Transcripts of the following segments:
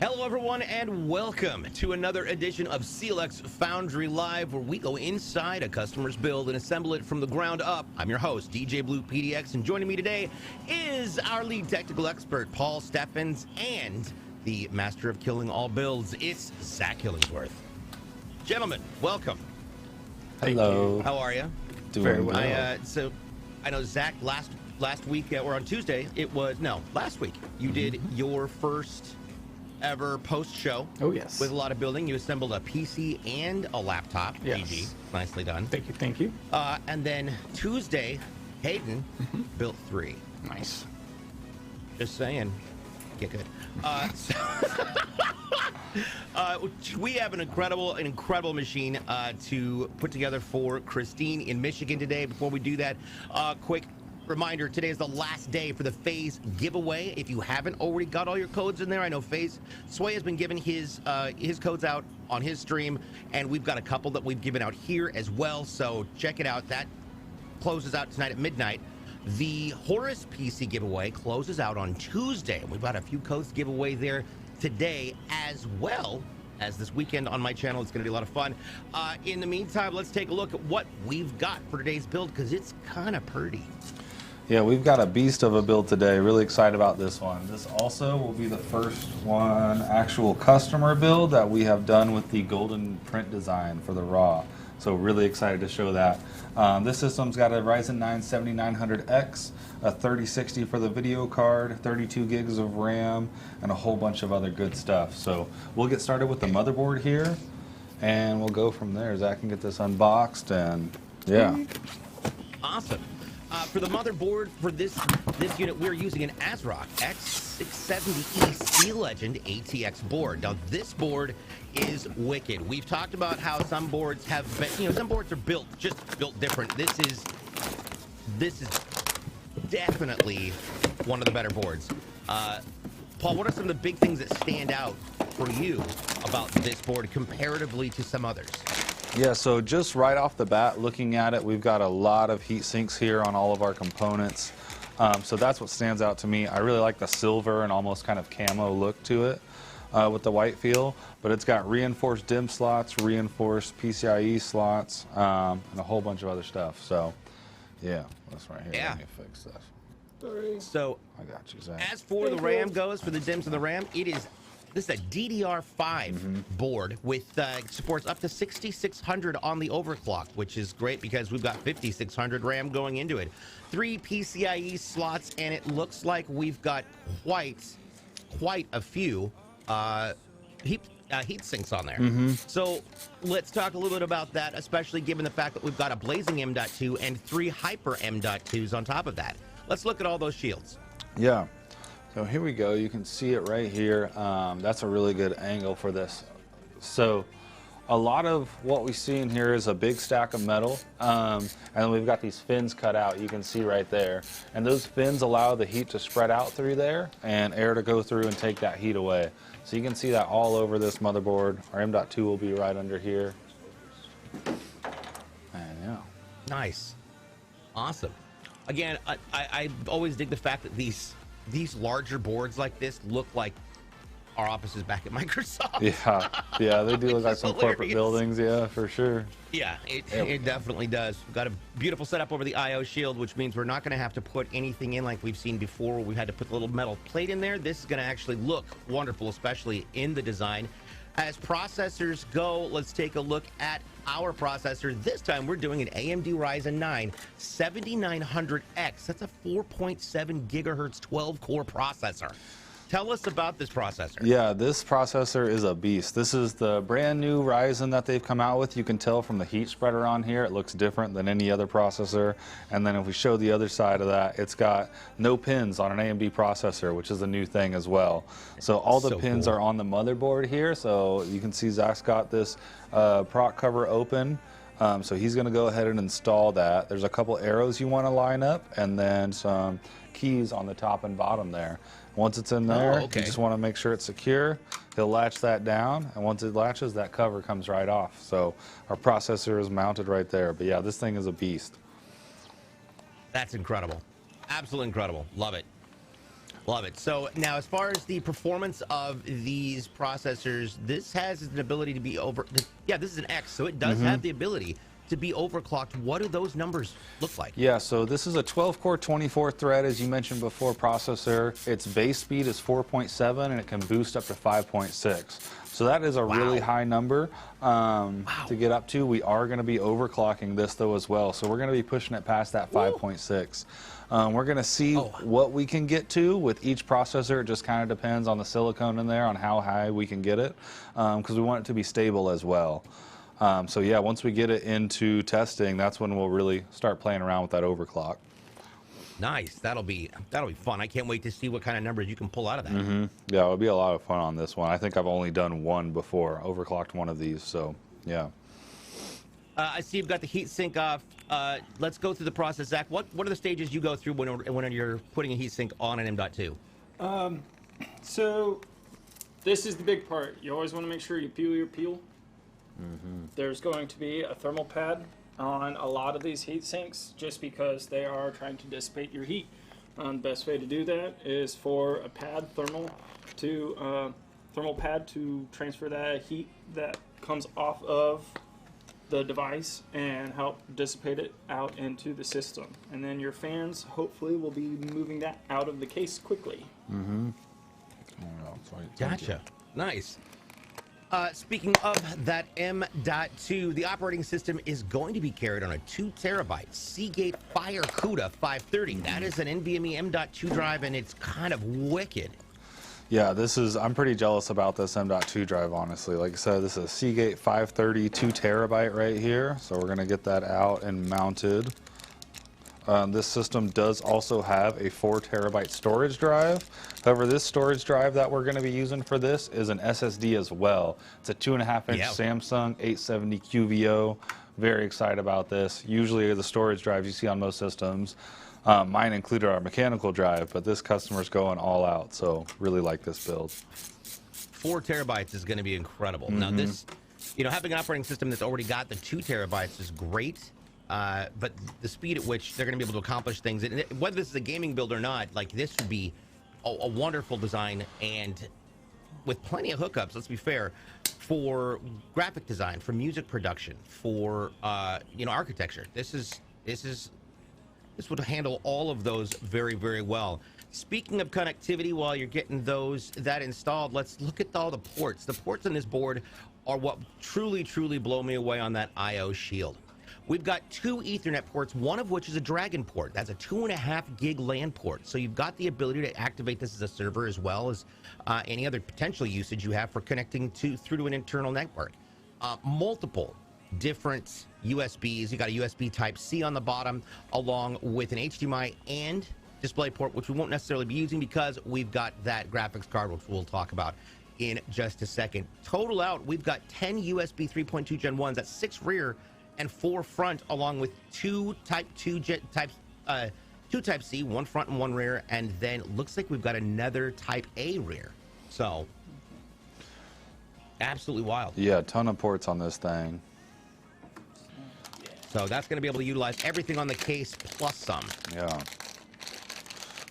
Hello, everyone, and welcome to another edition of CLX Foundry Live, where we go inside a customer's build and assemble it from the ground up. I'm your host, DJ BluePDX, and joining me today is our lead technical expert, Paul Steffens, and the master of killing all builds, it's Zack Killingsworth. Gentlemen, welcome. Hello. How are you? Doing very well. So I know, Zack, last week, or on Tuesday, last week, you did your first ever post show. Oh, yes. With a lot of building. You assembled a PC and a laptop. Yes. GG. Nicely done. Thank you. Thank you. And then Tuesday, Hayden built 3. Nice. Just saying. Get good. We have an incredible machine to put together for Christine in Michigan today. Before we do that, quick reminder, today is the last day for the FaZe giveaway. If you haven't already got all your codes in there, I know FaZe Sway has been giving his codes out on his stream, and we've got a couple that we've given out here as well, so check it out. That closes out tonight at midnight. The Horus PC giveaway closes out on Tuesday, and we've got a few codes to give away there today, as well as this weekend on my channel. It's going to be a lot of fun. In the meantime, let's take a look at what we've got for today's build, because it's kind of pretty. Yeah, we've got a beast of a build today. Really excited about this one. This also will be the first one actual customer build that we have done with the golden print design for the raw. So really excited to show that. This system's got a Ryzen 9-7900X, a 3060 for the video card, 32 gigs of RAM, and a whole bunch of other good stuff. So we'll get started with the motherboard here, and we'll go from there. Zach can get this unboxed, and yeah. Awesome. For the motherboard for this unit, we're using an ASRock X670E Steel Legend ATX board. Now, this board is wicked. We've talked about how some boards have been, some boards are built different. This is definitely one of the better boards. Paul, what are some of the big things that stand out for you about this board comparatively to some others? Yeah, so just right off the bat, looking at it, we've got a lot of heat sinks here on all of our components. So that's what stands out to me. I really like the silver and almost kind of camo look to it with the white feel, but it's got reinforced DIMM slots, reinforced PCIe slots, and a whole bunch of other stuff. So yeah, that's right here. Yeah. Let me fix this. So I got you, Zach. as for the RAM goes, for the DIMMs and the RAM, this is a DDR5 board with supports up to 6600 on the overclock, which is great because we've got 5600 RAM going into it. 3 PCIe slots, and it looks like we've got quite a few heat sinks on there. So let's talk a little bit about that, especially given the fact that we've got a blazing M.2 and 3 hyper M.2s on top of that. Let's look at all those shields. Yeah. So here we go. You can see it right here. That's a really good angle for this. So a lot of what we see in here is a big stack of metal, and then we've got these fins cut out. You can see right there. And those fins allow the heat to spread out through there and air to go through and take that heat away. So you can see that all over this motherboard. Our M.2 will be right under here. And yeah. Nice. Awesome. Again, I always dig the fact that these larger boards like this look like our offices back at Microsoft. Yeah, they do look like some corporate buildings, yeah, for sure. Yeah, it definitely does. We've got a beautiful setup over the I/O shield, which means we're not going to have to put anything in like we've seen before, where we had to put the little metal plate in there. This is going to actually look wonderful, especially in the design. As processors go, let's take a look at our processor. This time we're doing an AMD Ryzen 9-7900X. That's a 4.7 gigahertz 12-core processor. Tell us about this processor. Yeah, this processor is a beast. This is the brand new Ryzen that they've come out with. You can tell from the heat spreader on here, it looks different than any other processor. And then if we show the other side of that, it's got no pins on an AMD processor, which is a new thing as well. So all the pins are on the motherboard here. So you can see Zach's got this proc cover open. So he's going to go ahead and install that. There's a couple arrows you want to line up, and then some keys on the top and bottom there. Once it's in there, you just want to make sure it's secure. He'll latch that down, and once it latches, that cover comes right off. So our processor is mounted right there. But yeah, this thing is a beast. That's incredible. Absolutely incredible. Love it. Love it. So now, as far as the performance of these processors, this has an ability to be yeah, this is an X, so it does have the ability to be overclocked. What do those numbers look like? Yeah, so this is a 12-core, 24-thread, as you mentioned before, processor. Its base speed is 4.7, and it can boost up to 5.6. So that is a really high number to get up to. We are going to be overclocking this, though, as well. So we're going to be pushing it past that 5.6. We're going to see what we can get to with each processor. It just kind of depends on the silicone in there, on how high we can get it, because we want it to be stable as well. So yeah, once we get it into testing, that's when we'll really start playing around with that overclock. Nice. That'll be fun. I can't wait to see what kind of numbers you can pull out of that. Yeah, it'll be a lot of fun on this one. I think I've only done one before, overclocked one of these, so yeah. I see you've got the heat sink off. Let's go through the process, Zach. What are the stages you go through when you're putting a heat sink on an M.2? So this is the big part. You always want to make sure you peel your peel. There's going to be a thermal pad on a lot of these heat sinks just because they are trying to dissipate your heat. The best way to do that is for a thermal pad to transfer that heat that comes off of the device and help dissipate it out into the system. And then your fans hopefully will be moving that out of the case quickly. Gotcha. Nice. Speaking of that M.2, the operating system is going to be carried on a 2 terabyte Seagate Firecuda 530. That is an NVMe M.2 drive, and it's kind of wicked. Yeah, I'm pretty jealous about this M.2 drive, honestly. Like I said, this is a Seagate 530 2 terabyte right here. So we're going to get that out and mounted. This system does also have a 4 terabyte storage drive. However, this storage drive that we're going to be using for this is an SSD as well. It's a 2.5-inch Samsung 870 QVO. Very excited about this. Usually the storage drives you see on most systems, mine included our mechanical drive, but this customer's going all out, so really like this build. 4 terabytes is going to be incredible. Now this, having an operating system that's already got the 2 terabytes is great. But the speed at which they're going to be able to accomplish things, and whether this is a gaming build or not, like this would be a wonderful design, and with plenty of hookups, let's be fair, for graphic design, for music production, for architecture. This would handle all of those very, very well. Speaking of connectivity, while you're getting that installed, let's look at all the ports. The ports on this board are what truly, truly blow me away on that I/O shield. We've got 2 Ethernet ports, one of which is a Dragon port. That's a 2.5 gig LAN port. So you've got the ability to activate this as a server as well as any other potential usage you have for connecting through to an internal network. Multiple different USBs. You got a USB Type-C on the bottom, along with an HDMI and DisplayPort, which we won't necessarily be using because we've got that graphics card, which we'll talk about in just a second. Total out, we've got 10 USB 3.2 Gen 1s. That's 6 rear and 4 front, along with 2 Type-C, 1 front and 1 rear, and then looks like we've got another Type-A rear. So, absolutely wild. Yeah, a ton of ports on this thing. So that's going to be able to utilize everything on the case plus some. Yeah.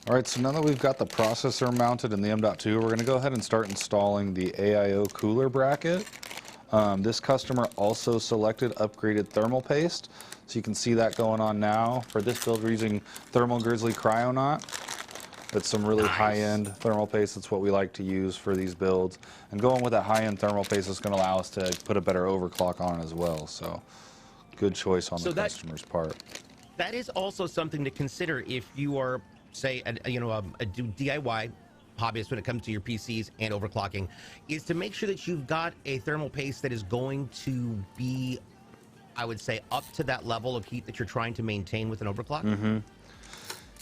All right, so now that we've got the processor mounted in the M.2, we're going to go ahead and start installing the AIO cooler bracket. This customer also selected upgraded thermal paste, so you can see that going on now. For this build, we're using Thermal Grizzly Cryonaut. It's some really high-end thermal paste. That's what we like to use for these builds. And going with that high-end thermal paste is going to allow us to put a better overclock on it as well. So good choice on the customer's part. That is also something to consider if you are, say, a DIY hobbyist when it comes to your PCs and overclocking, is to make sure that you've got a thermal paste that is going to be, I would say, up to that level of heat that you're trying to maintain with an overclock.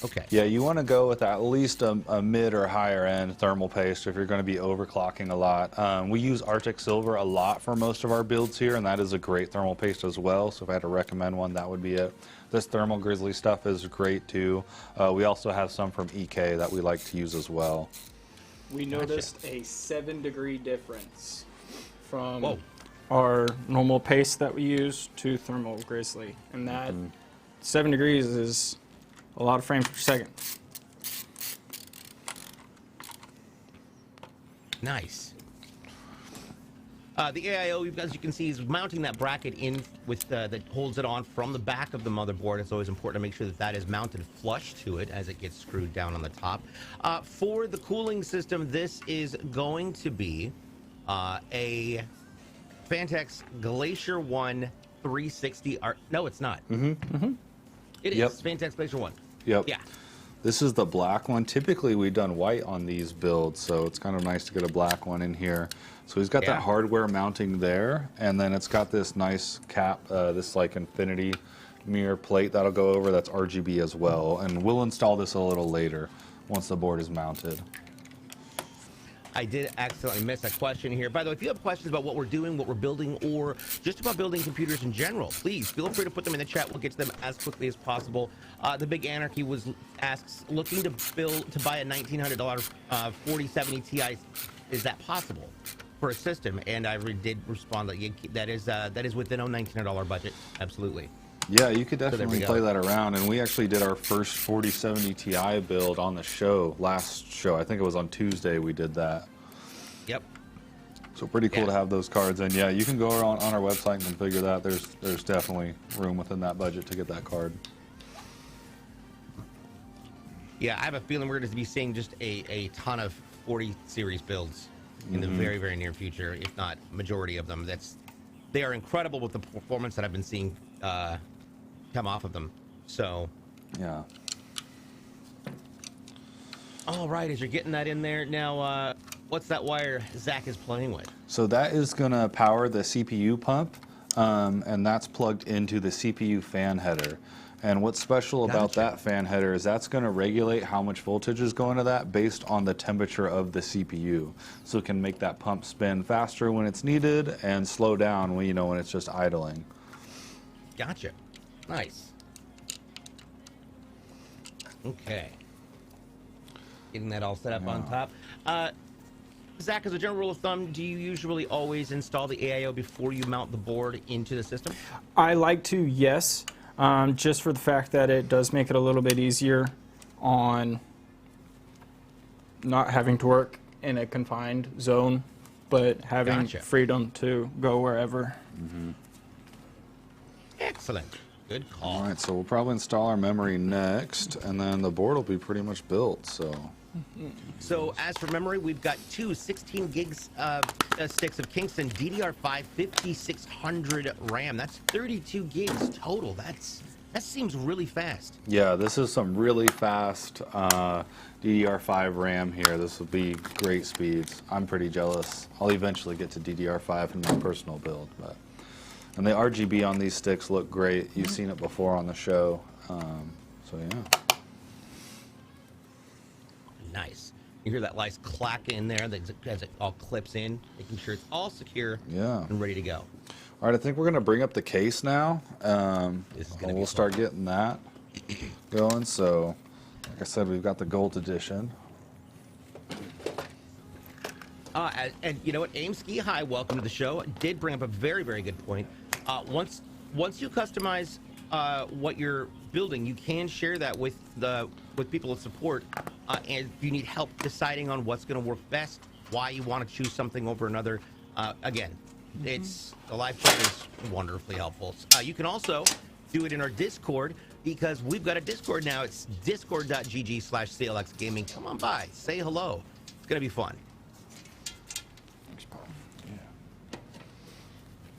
Okay. Yeah, you want to go with at least a mid or higher end thermal paste if you're going to be overclocking a lot. We use Arctic Silver a lot for most of our builds here, and that is a great thermal paste as well. So if I had to recommend one, that would be it. This Thermal Grizzly stuff is great too. We also have some from EK that we like to use as well. We noticed a 7-degree difference from our normal paste that we use to Thermal Grizzly, and that 7 degrees is a lot of frames per second. Nice. The AIO, as you can see, is mounting that bracket in with that holds it on from the back of the motherboard. It's always important to make sure that that is mounted flush to it as it gets screwed down on the top. For the cooling system, this is going to be a Phanteks Glacier 1 360. No, it's not. It is Phanteks Glacier 1. Yep. Yeah. This is the black one. Typically, we've done white on these builds, so it's kind of nice to get a black one in here. So he's got that hardware mounting there, and then it's got this nice cap, this like infinity mirror plate that'll go over. That's RGB as well, and we'll install this a little later once the board is mounted. I did accidentally miss a question here. By the way, if you have questions about what we're doing, what we're building, or just about building computers in general, please feel free to put them in the chat. We'll get to them as quickly as possible. The Big Anarchy asks, looking to buy a $1,900 4070 Ti. Is that possible for a system? And I did respond that is within a $1,900 budget. Absolutely. Yeah, you could definitely play that around, and we actually did our first 4070 Ti build on the show, last show. I think it was on Tuesday we did that. Yep. So pretty cool to have those cards, and yeah, you can go on our website and configure that. There's definitely room within that budget to get that card. Yeah, I have a feeling we're going to be seeing just a ton of 40 series builds in the very, very near future, if not majority of them. They are incredible with the performance that I've been seeing come off of them. So yeah. All right, as you're getting that in there now, what's that wire Zach is playing with? So that is going to power the CPU pump, and that's plugged into the CPU fan header. And what's special about that fan header is that's going to regulate how much voltage is going to that based on the temperature of the CPU. So it can make that pump spin faster when it's needed and slow down when when it's just idling. Gotcha. Nice. Okay. Getting that all set up on top. Zach, as a general rule of thumb, do you usually always install the AIO before you mount the board into the system? I like to, yes. Just for the fact that it does make it a little bit easier on not having to work in a confined zone, but having freedom to go wherever. Excellent. Good call. All right, so we'll probably install our memory next, and then the board will be pretty much built. So as for memory, we've got two 16 gigs sticks of Kingston DDR5-5600 RAM. That's 32 gigs total. That seems really fast. Yeah, this is some really fast DDR5 RAM here. This will be great speeds. I'm pretty jealous. I'll eventually get to DDR5 in my personal build, and the RGB on these sticks look great. You've seen it before on the show, so yeah. Nice. You hear that nice clack in there as it all clips in, making sure it's all secure and ready to go. All right, I think we're going to bring up the case now. We'll start getting that going. So, like I said, we've got the gold edition. And you know what? Aim Ski High, welcome to the show. Did bring up a very, very good point. Once you customize what you're building, you can share that with people of support, and if you need help deciding on what's going to work best, why you want to choose something over another, again, the live chat is wonderfully helpful. You can also do it in our Discord, because we've got a Discord now. It's discord.gg/CLX Gaming. Come on by, say hello. It's going to be fun.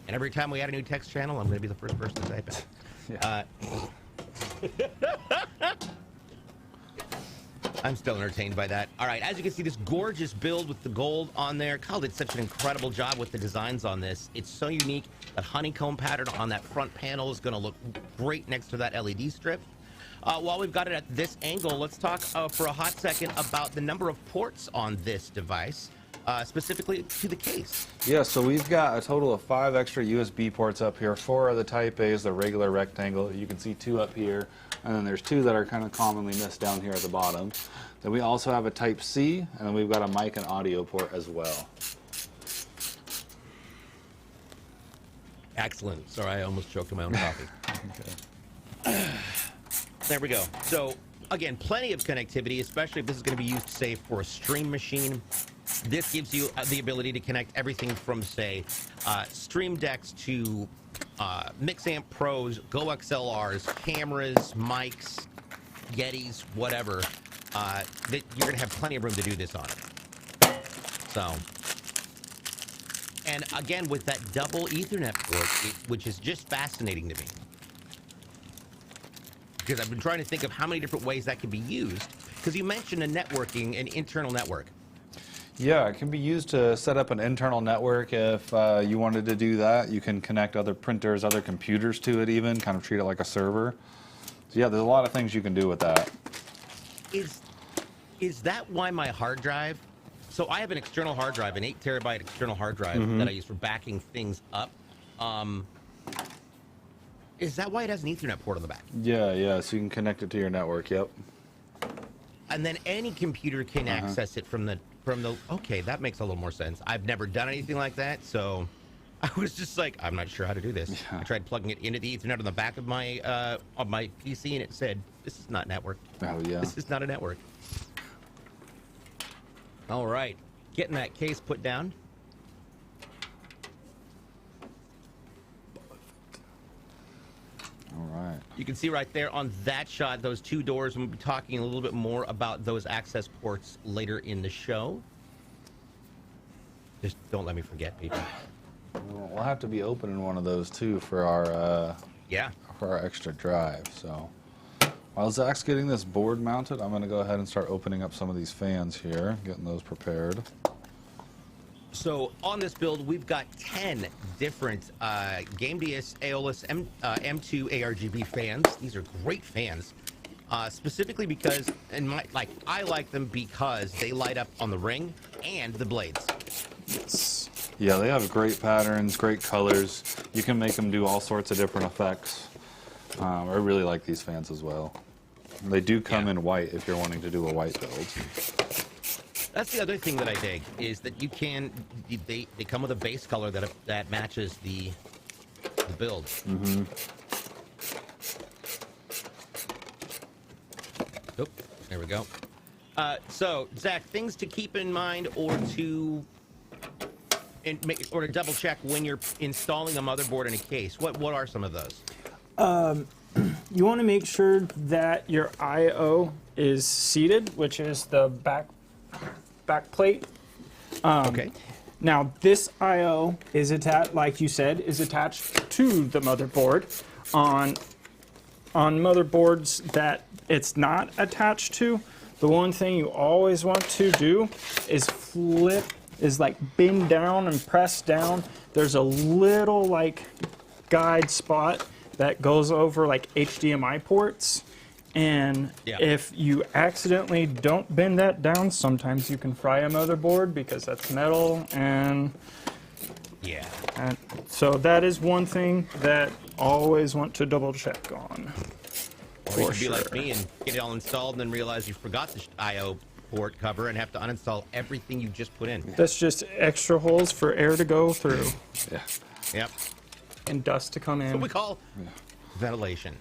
And every time we add a new text channel, I'm going to be the first person to type it. I'm still entertained by that. All right, as you can see, this gorgeous build with the gold on there. Kyle did such an incredible job with the designs on this. It's so unique. That honeycomb pattern on that front panel is going to look great next to that LED strip. While we've got it at this angle, let's talk for a hot second about the number of ports on this device. Specifically to the case. Yeah, so we've got a total of 5 extra USB ports up here. 4 are the Type A's, the regular rectangle. You can see 2 up here, and then there's 2 that are kind of commonly missed down here at the bottom. Then we also have a Type C, and then we've got a mic and audio port as well. Excellent. Sorry, I almost choked on my own coffee. There we go. So again, plenty of connectivity, especially if this is going to be used, say, for a stream machine. This gives you the ability to connect everything from, say, Stream Decks to Mixamp Pros, Go XLRs, cameras, mics, Yetis, whatever. That you're going to have plenty of room to do this on. So, and again, with that double Ethernet port, which is just fascinating to me. Because I've been trying to think of how many different ways that can be used. Because you mentioned a networking, an internal network. Yeah, it can be used to set up an internal network if you wanted to do that. You can connect other printers, other computers to it even, kind of treat it like a server. So yeah, there's a lot of things you can do with that. Is that why my hard drive... So I have an external hard drive, an 8-terabyte external hard drive that I use for backing things up. Is that why it has an Ethernet port on the back? Yeah, so you can connect it to your network, yep. And then any computer can access it from the... Okay, that makes a little more sense. I've never done anything like that, so I was just like, I'm not sure how to do this. Yeah. I tried plugging it into the Ethernet on the back of my PC, and it said, "This is not network. Oh yeah, this is not a network." All right, getting that case put down. All right. You can see right there on that shot, those two doors, and we'll be talking a little bit more about those access ports later in the show. Just don't let me forget, people. We'll have to be opening one of those too for our for our extra drive. So while Zach's getting this board mounted, I'm going to go ahead and start opening up some of these fans here, getting those prepared. So on this build, we've got 10 different GameDS AEOLUS M2 ARGB fans. These are great fans, specifically because, I like them because they light up on the ring and the blades. Yes. Yeah, they have great patterns, great colors. You can make them do all sorts of different effects. I really like these fans as well. They do come in white if you're wanting to do a white build. That's the other thing that I dig, is that you can, they come with a base color that matches the build. Mm-hmm. Oh, there we go. So, Zach, things to keep in mind or to double check when you're installing a motherboard in a case. What are some of those? You want to make sure that your I/O is seated, which is the back plate. Okay. Now this I/O is attached, like you said, is attached to the motherboard. On motherboards that it's not attached to, the one thing you always want to do is bend down and press down. There's a little guide spot that goes over HDMI ports. And if you accidentally don't bend that down, sometimes you can fry a motherboard because that's metal. And so that is one thing that always want to double check on. Or you could be like me and get it all installed and then realize you forgot the I/O port cover and have to uninstall everything you just put in. That's just extra holes for air to go through. Yeah. Yep. And dust to come in. That's what we call ventilation.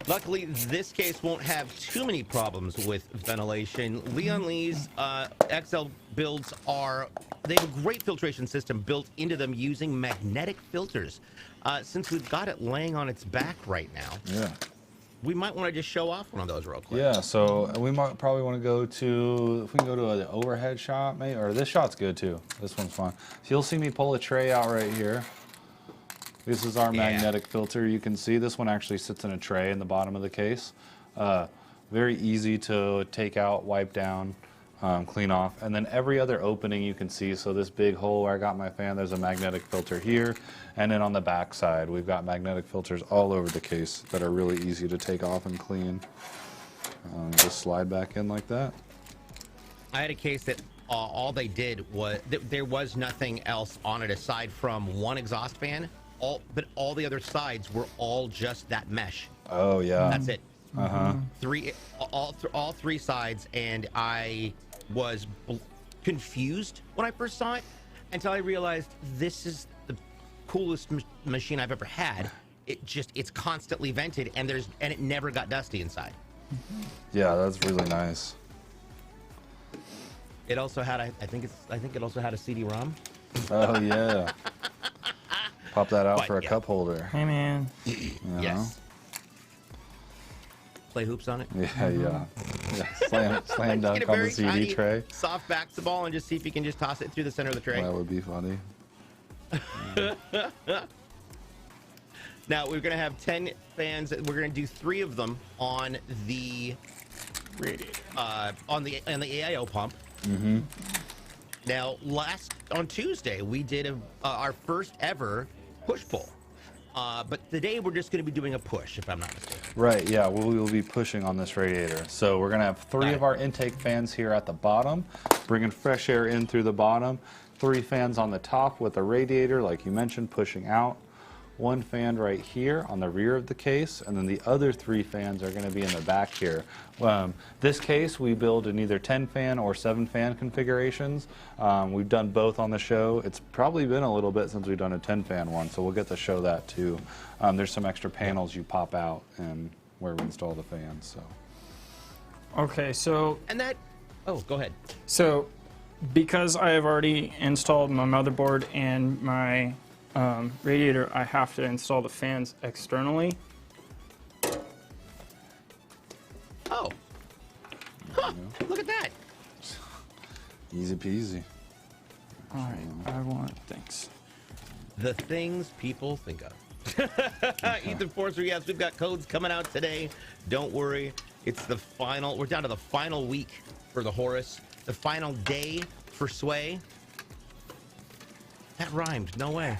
Luckily, this case won't have too many problems with ventilation. Leon Lee's XL builds they have a great filtration system built into them using magnetic filters. Since we've got it laying on its back right now, we might want to just show off one of those real quick. Yeah, so we might probably want to go to, if we can go to an overhead shot, maybe, or this shot's good too. This one's fun. So you'll see me pull a tray out right here. This is our magnetic filter. You can see this one actually sits in a tray in the bottom of the case. Very easy to take out, wipe down, clean off. And then every other opening you can see, so this big hole where I got my fan, there's a magnetic filter here. And then on the back side, we've got magnetic filters all over the case that are really easy to take off and clean. Just slide back in like that. I had a case that all they did was, there was nothing else on it aside from one exhaust fan. But all the other sides were all just that mesh. Oh yeah. That's it. All three sides, and I was confused when I first saw it until I realized this is the coolest machine I've ever had. It's constantly vented, and it never got dusty inside. Yeah, that's really nice. It also had, I think it also had a CD-ROM. Oh yeah. Pop that out But, for a yeah. cup holder. Hey man. You know? Yes. Play hoops on it. Yeah, yeah. Slam Get dunk a on the very CD tiny, tray. soft back the ball and just see if you can just toss it through the center of the tray. That would be funny. Now we're gonna have 10 fans. We're gonna do 3 of them on the Radiator. on the AIO pump. Mm-hmm. Now, on Tuesday, we did our first ever push pull. But today we're just going to be doing a push, if I'm not mistaken. Right, yeah, we will be pushing on this radiator. So we're gonna have 3 of our intake fans here at the bottom, bringing fresh air in through the bottom, 3 fans on the top with a radiator, like you mentioned, pushing out. 1 fan right here on the rear of the case, and then the other 3 fans are going to be in the back here. This case we build in either 10 fan or 7 fan configurations. We've done both on the show. It's probably been a little bit since we've done a 10 fan one, so we'll get to show that too. There's some extra panels you pop out and where we install the fans. So. Okay, so And that, oh, go ahead. So, because I have already installed my motherboard and my radiator, I have to install the fans externally. Oh. Huh, look at that. Easy peasy. All right, I want, thanks. The things people think of. Ethan Forcer, yes, we've got codes coming out today. Don't worry. It's the final, we're down to the final week for the Horus, the final day for Sway. That rhymed, no way.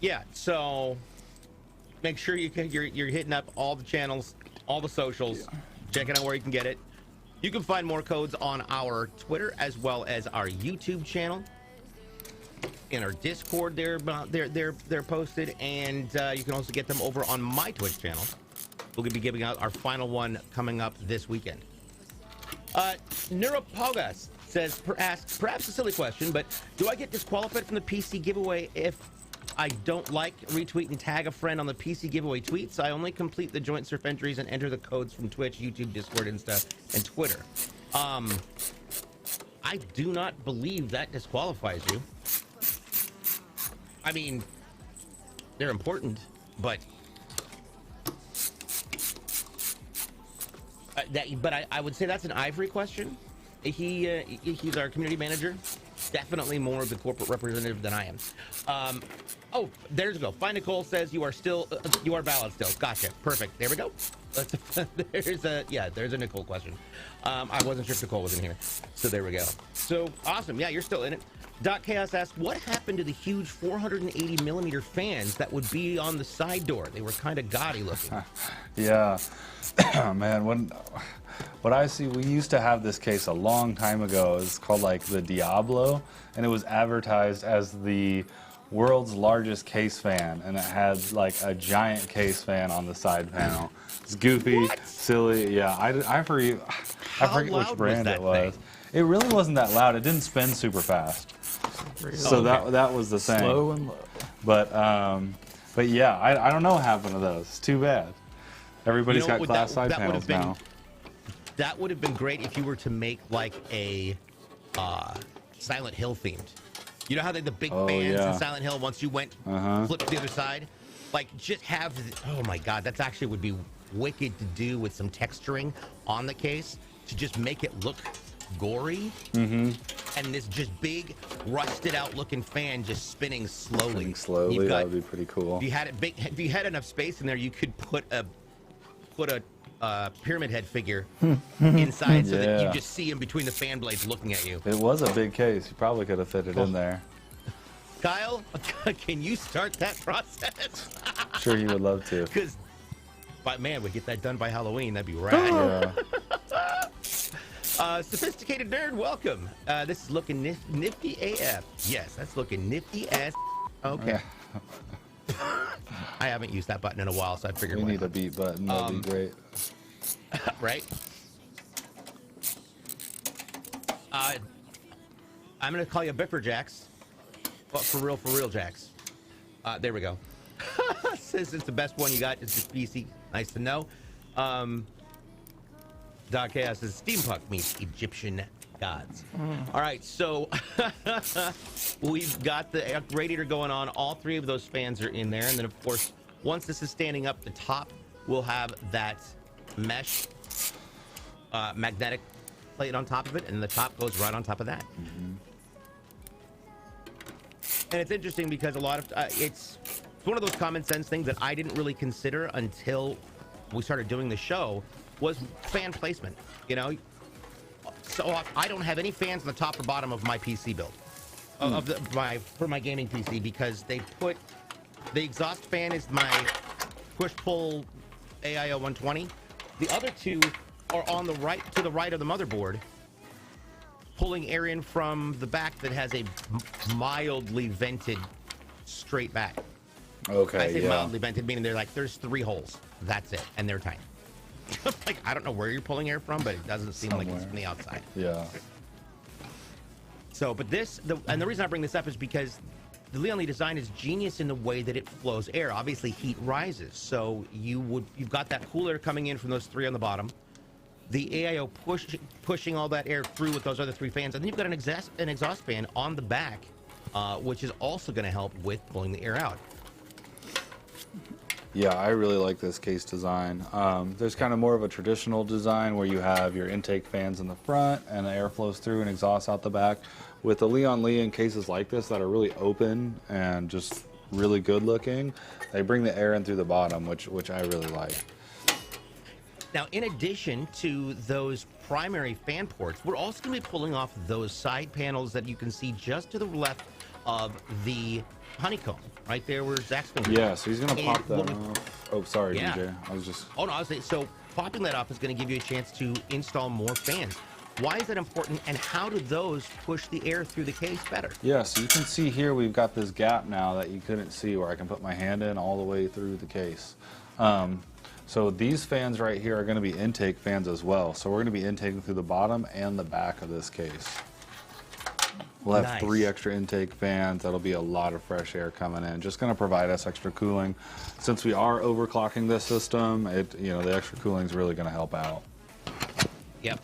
Yeah, so make sure you're hitting up all the channels, all the socials, checking out where you can get it. You can find more codes on our Twitter as well as our YouTube channel. In our Discord, they're posted, and you can also get them over on my Twitch channel. We'll be giving out our final one coming up this weekend. Neuropogas says, asks perhaps a silly question, but do I get disqualified from the PC giveaway if I don't like, retweet, and tag a friend on the PC giveaway tweets? I only complete the joint surf entries and enter the codes from Twitch, YouTube, Discord, Insta, and Twitter. I do not believe that disqualifies you. I mean, they're important, but I would say that's an Ivory question. He's our community manager. Definitely more of the corporate representative than I am. Oh, there's a go. Find Nicole says you are valid still. Gotcha. Perfect. There we go. There's a Nicole question. I wasn't sure if Nicole was in here, so there we go. So awesome. Yeah, you're still in it. Doc Chaos asks, what happened to the huge 480 millimeter fans that would be on the side door? They were kind of gaudy looking. Yeah, man. What I see, we used to have this case a long time ago. It's called like the Diablo, and it was advertised as the world's largest case fan, and it had like a giant case fan on the side panel. It's goofy, silly. Yeah, I forget which brand it was. It really wasn't that loud. It didn't spin super fast. So that was the thing. Slow and low. But yeah, I don't know what happened to those. It's too bad. Everybody's got glass side panels now. That would have been great if you were to make like a Silent Hill themed. You know how the big fans in Silent Hill, once you went flip to the other side, like just have. Oh my God, that's actually would be wicked to do with some texturing on the case to just make it look gory. And this just big rusted out looking fan just spinning slowly. That would be pretty cool. If you had enough space in there, you could put a pyramid head figure inside so that you just see him between the fan blades looking at you. It was a big case. You probably could have fit it in there. Kyle, can you start that process? Sure, he would love to. Because, man, we get that done by Halloween. That'd be rad. Sophisticated nerd, welcome. This is looking nifty AF. Yes, that's looking nifty as. Okay. I haven't used that button in a while, so I figured we need a beat button. That'd be great. Right? I'm gonna call you Biffer Jacks, but for real Jacks. There we go. says it's the best one you got. It's just PC. Nice to know. Doc Chaos says steampunk meets Egyptian gods. All right, so we've got the radiator going on. All three of those fans are in there, and then of course, once this is standing up, the top will have that mesh magnetic plate on top of it, and the top goes right on top of that. And it's interesting because a lot of it's one of those common sense things that I didn't really consider until we started doing the show, was fan placement. You know, so I don't have any fans on the top or bottom of my PC build for my gaming PC, because they put the exhaust fan is my push-pull AIO 120. The other two are on the right, to the right of the motherboard, pulling air in from the back that has a mildly vented straight back. Okay, I say yeah. mildly vented, meaning they're like, there's 3 holes. That's it, and they're tiny. Like, I don't know where you're pulling air from, but it doesn't seem like it's from the outside. Yeah. So, but and the reason I bring this up is because the Leon Lee design is genius in the way that it flows air. Obviously, heat rises, so you've got that cool air coming in from those 3 on the bottom. The AIO pushing all that air through with those other 3 fans, and then you've got an exhaust fan on the back, which is also going to help with pulling the air out. Yeah, I really like this case design. There's kind of more of a traditional design where you have your intake fans in the front and the air flows through and exhaust out the back. With the Leon Lee in cases like this that are really open and just really good looking, they bring the air in through the bottom, which I really like. Now, in addition to those primary fan ports, we're also going to be pulling off those side panels that you can see just to the left of the honeycomb, right there where Zack's going to be. Yeah, so he's going to pop that off. Oh, sorry, Yeah. DJ. I was just... Oh, no, I was saying, so popping that off is going to give you a chance to install more fans. Why is that important, and how do those push the air through the case better? Yeah, so you can see here we've got this gap now that you couldn't see where I can put my hand in all the way through the case. So these fans right here are going to be intake fans as well. So we're going to be intaking through the bottom and the back of this case. We'll have Nice. 3 extra intake fans. That'll be a lot of fresh air coming in. Just going to provide us extra cooling. Since we are overclocking this system, the extra cooling is really going to help out. Yep.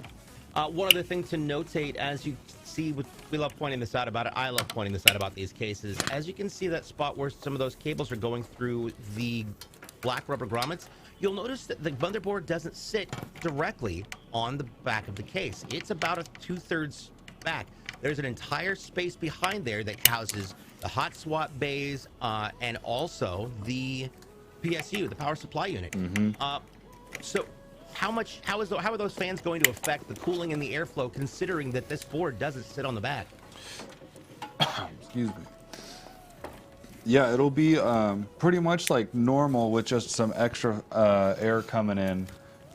One other thing to notate, as you see, we love pointing this out about it. I love pointing this out about these cases. As you can see that spot where some of those cables are going through the black rubber grommets, you'll notice that the motherboard doesn't sit directly on the back of the case. It's about a 2/3 back. There's an entire space behind there that houses the hot swap bays and also the PSU, the power supply unit. So how are those fans going to affect the cooling and the airflow, considering that this board doesn't sit on the back? Excuse me. Yeah, it'll be pretty much like normal with just some extra air coming in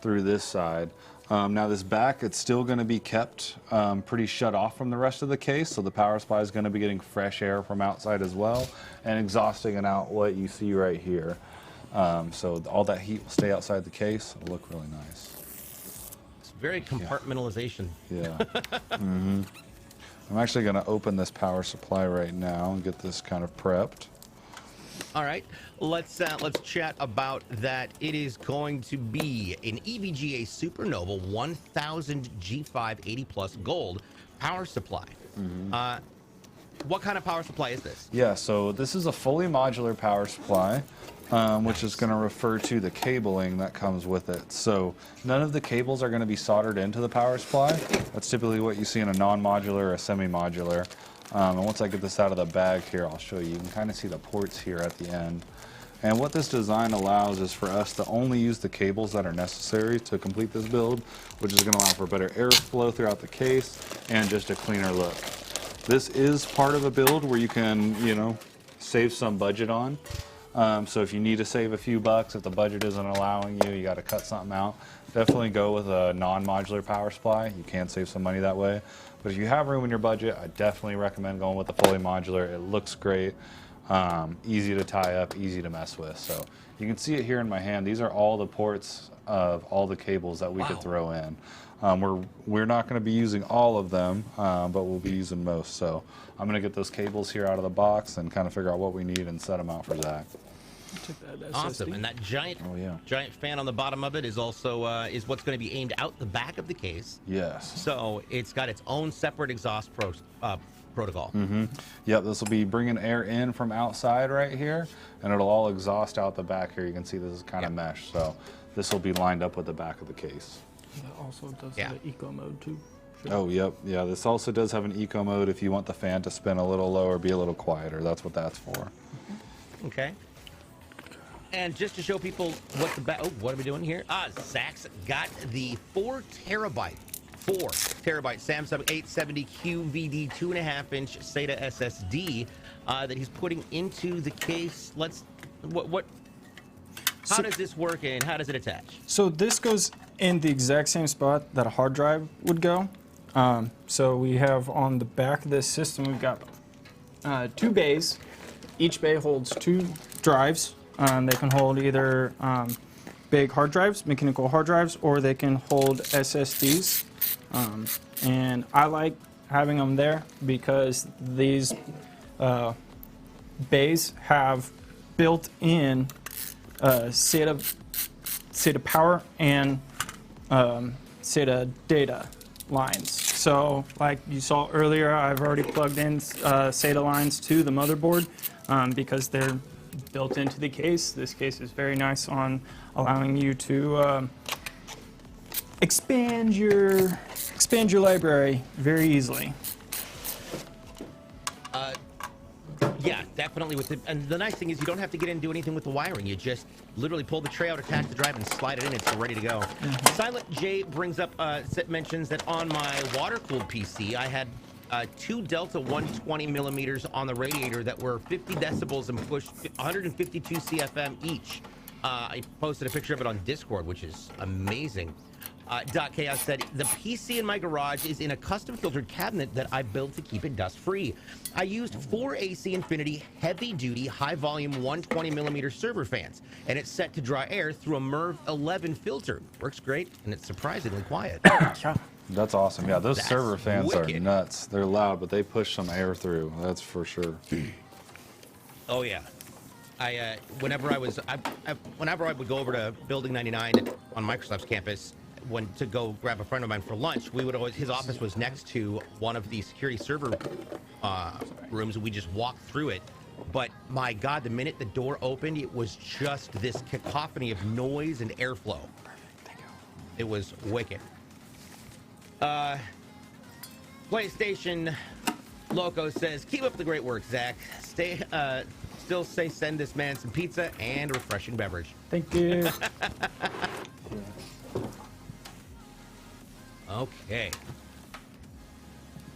through this side. Now this back, it's still going to be kept pretty shut off from the rest of the case, so the power supply is going to be getting fresh air from outside as well and exhausting it out what you see right here. So all that heat will stay outside the case. It'll look really nice. It's very compartmentalization. Yeah. I'm actually going to open this power supply right now and get this kind of prepped. All right, let's chat about that. It is going to be an EVGA Supernova 1000 G5 80+ Gold power supply. What kind of power supply is this? Yeah, so this is a fully modular power supply, which is going to refer to the cabling that comes with it. So none of the cables are going to be soldered into the power supply. That's typically what you see in a non-modular or a semi-modular. And once I get this out of the bag here, I'll show you. You can kind of see the ports here at the end. And what this design allows is for us to only use the cables that are necessary to complete this build, which is going to allow for better airflow throughout the case and just a cleaner look. This is part of a build where you can, save some budget on. So if you need to save a few bucks, if the budget isn't allowing you, you got to cut something out, definitely go with a non-modular power supply. You can save some money that way. But if you have room in your budget, I definitely recommend going with the fully modular. It looks great, easy to tie up, easy to mess with. So you can see it here in my hand. These are all the ports of all the cables that we could throw in. We're not going to be using all of them, but we'll be using most. So I'm going to get those cables here out of the box and kind of figure out what we need and set them out for Zack. Took that SSD. Awesome, and that giant, yeah. giant fan on the bottom of it is also is what's going to be aimed out the back of the case. Yes. So it's got its own separate exhaust protocol. Yep, this will be bringing air in from outside right here, and it'll all exhaust out the back here. You can see this is kind of mesh, so this will be lined up with the back of the case. That also does have the eco mode too. Oh, yep. Yeah, this also does have an eco mode if you want the fan to spin a little lower, be a little quieter. That's what that's for. Okay. And just to show people what what are we doing here? Zack's got the 4 terabyte Samsung 870 QVD 2.5-inch SATA SSD that he's putting into the case. How does this work and how does it attach? So this goes in the exact same spot that a hard drive would go. So we have on the back of this system, we've got 2 bays. Each bay holds 2 drives. They can hold either big hard drives, mechanical hard drives, or they can hold SSDs. And I like having them there because these bays have built-in SATA power and SATA data lines. So like you saw earlier, I've already plugged in SATA lines to the motherboard because they're built into the case. This case is very nice on allowing you to expand your library very easily. Yeah, definitely. And the nice thing is you don't have to get in and do anything with the wiring. You just literally pull the tray out, attach the drive, and slide it in. It's ready to go. Silent J brings up, mentions that on my water-cooled PC, I had 2 Delta 120 millimeters on the radiator that were 50 decibels and pushed 152 CFM each. I posted a picture of it on Discord, which is amazing. Dot Chaos said, the PC in my garage is in a custom filtered cabinet that I built to keep it dust free. I used 4 AC Infinity heavy duty high volume 120 millimeter server fans, and it's set to draw air through a MERV 11 filter. Works great, and it's surprisingly quiet. That's awesome. Yeah, those server fans wicked. are nuts. They're loud, but they push some air through. That's for sure. Oh yeah. Whenever I would go over to Building 99 on Microsoft's campus, to go grab a friend of mine for lunch, his office was next to one of the security server rooms, and we just walked through it. But my God, the minute the door opened, it was just this cacophony of noise and airflow. It was wicked. PlayStation Loco says, keep up the great work, Zach. Still say send this man some pizza and a refreshing beverage. Thank you. Okay.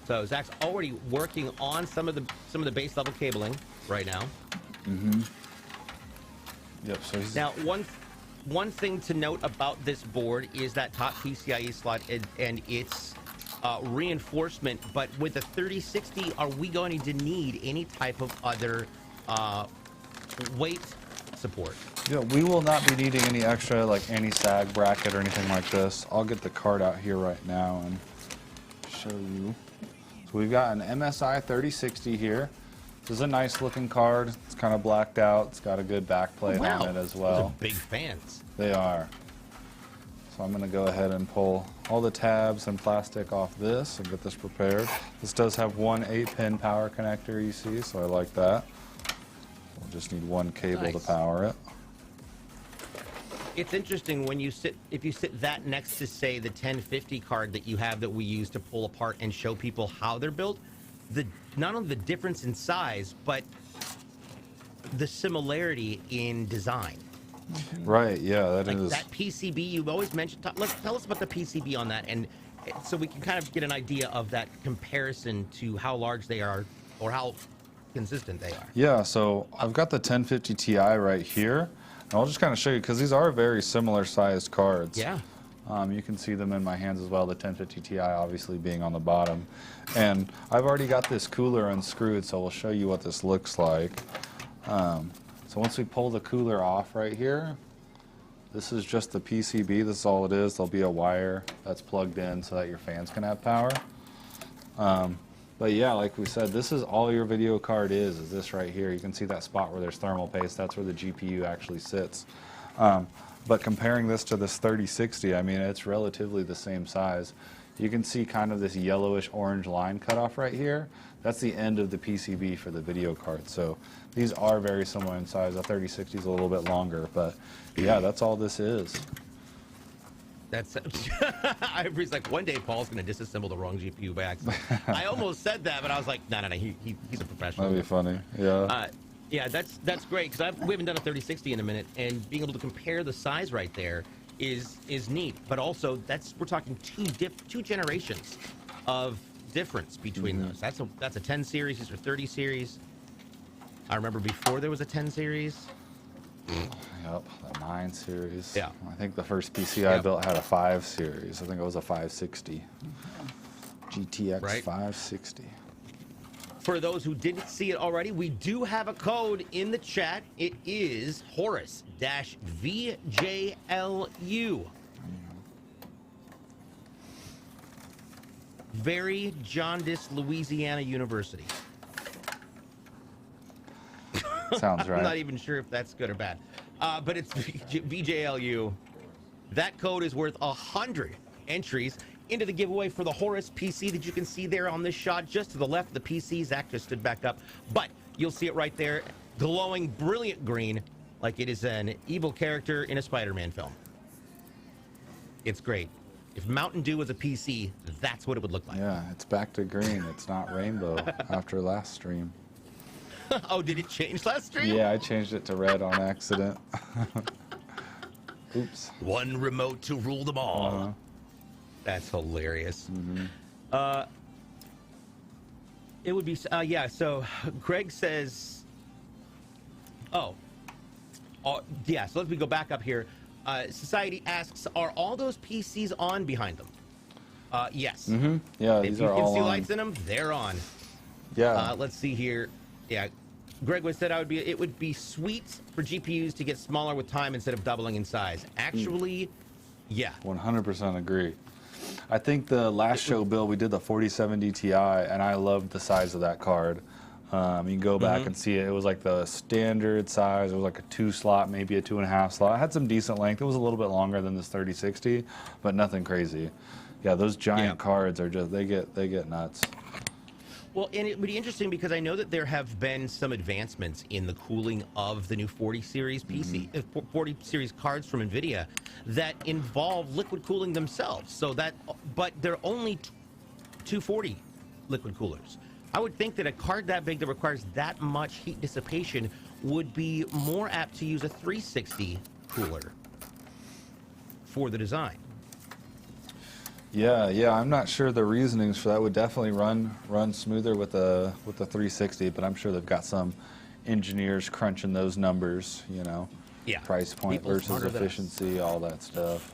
So Zach's already working on some of the base level cabling right now. Yep. So he's... Now, one thing to note about this board is that top PCIe slot and its reinforcement. But with the 3060, are we going to need any type of other weight support? Yeah, we will not be needing any extra, like any sag bracket or anything like this. I'll get the card out here right now and show you. So we've got an MSI 3060 here. This is a nice looking card. It's kind of blacked out. It's got a good backplate on it as well. Those are big fans. They are. So I'm going to go ahead and pull all the tabs and plastic off this and get this prepared. This does have one 8-pin power connector, you see, so I like that. We'll just need one cable to power it. It's interesting when if you sit that next to, say, the 1050 card that you have that we use to pull apart and show people how they're built, not only the difference in size, but the similarity in design. Right, yeah, that is. That PCB you've always mentioned. Tell us about the PCB on that, and so we can kind of get an idea of that comparison to how large they are or how consistent they are. Yeah, so I've got the 1050 Ti right here. And I'll just kind of show you, because these are very similar sized cards. Yeah. You can see them in my hands as well, the 1050 Ti obviously being on the bottom. And I've already got this cooler unscrewed, so we'll show you what this looks like. So once we pull the cooler off right here, this is just the PCB. This is all it is. There'll be a wire that's plugged in so that your fans can have power. But yeah, like we said, this is all your video card is this right here. You can see that spot where there's thermal paste. That's where the GPU actually sits. But comparing this to this 3060, I mean, it's relatively the same size. You can see kind of this yellowish orange line cut off right here. That's the end of the PCB for the video card. So these are very similar in size. The 3060 is a little bit longer, but yeah, that's all this is. That's Ivory's like, one day Paul's going to disassemble the wrong GPU backs. I almost said that, but I was like, no, he's a professional. That'd be funny. Yeah. Yeah, that's great because we haven't done a 3060 in a minute, and being able to compare the size right there is neat. But also, we're talking two generations of difference between those. That's a 10 series. These are 30 series. I remember before there was a 10 series. Yep, the 9 series. Yeah. I think the first PC I built had a 5 series. I think it was a 560. GTX 560. For those who didn't see it already, we do have a code in the chat. It is Horus-VJLU. Very jaundiced Louisiana University. Sounds right. I'm not even sure if that's good or bad. But it's VJLU. That code is worth 100 entries into the giveaway for the Horus PC that you can see there on this shot just to the left of the PC. Zack just stood back up, but you'll see it right there, glowing brilliant green like it is an evil character in a Spider-Man film. It's great. If Mountain Dew was a PC, that's what it would look like. Yeah, it's back to green. It's not rainbow after last stream. Oh, did it change last stream? Yeah, I changed it to red on accident. Oops. One remote to rule them all. That's hilarious. It would be, yeah, so Greg says, yeah, so let me go back up here. Society asks, are all those PCs on behind them? Yes. Yeah, if these you are can all see on. lights in them, they're on. Yeah. Let's see here. Yeah, Greg was said it would be sweet for GPUs to get smaller with time instead of doubling in size. Actually, yeah. 100% agree. I think the last show build we did the 4070 Ti, and I loved the size of that card. You can go back and see it. It was like the standard size. It was like a 2-slot, maybe a 2.5 slot. It had some decent length. It was a little bit longer than this 3060, but nothing crazy. Yeah, those giant cards are just they get nuts. Well, and it would be interesting because I know that there have been some advancements in the cooling of the new 40 series PC, 40 series cards from NVIDIA that involve liquid cooling themselves. So that, but they're only 240 liquid coolers. I would think that a card that big that requires that much heat dissipation would be more apt to use a 360 cooler for the design. Yeah, I'm not sure the reasonings for that. Would definitely run smoother with the 360, but I'm sure they've got some engineers crunching those numbers, you know. Yeah. Price point People versus efficiency, all that stuff.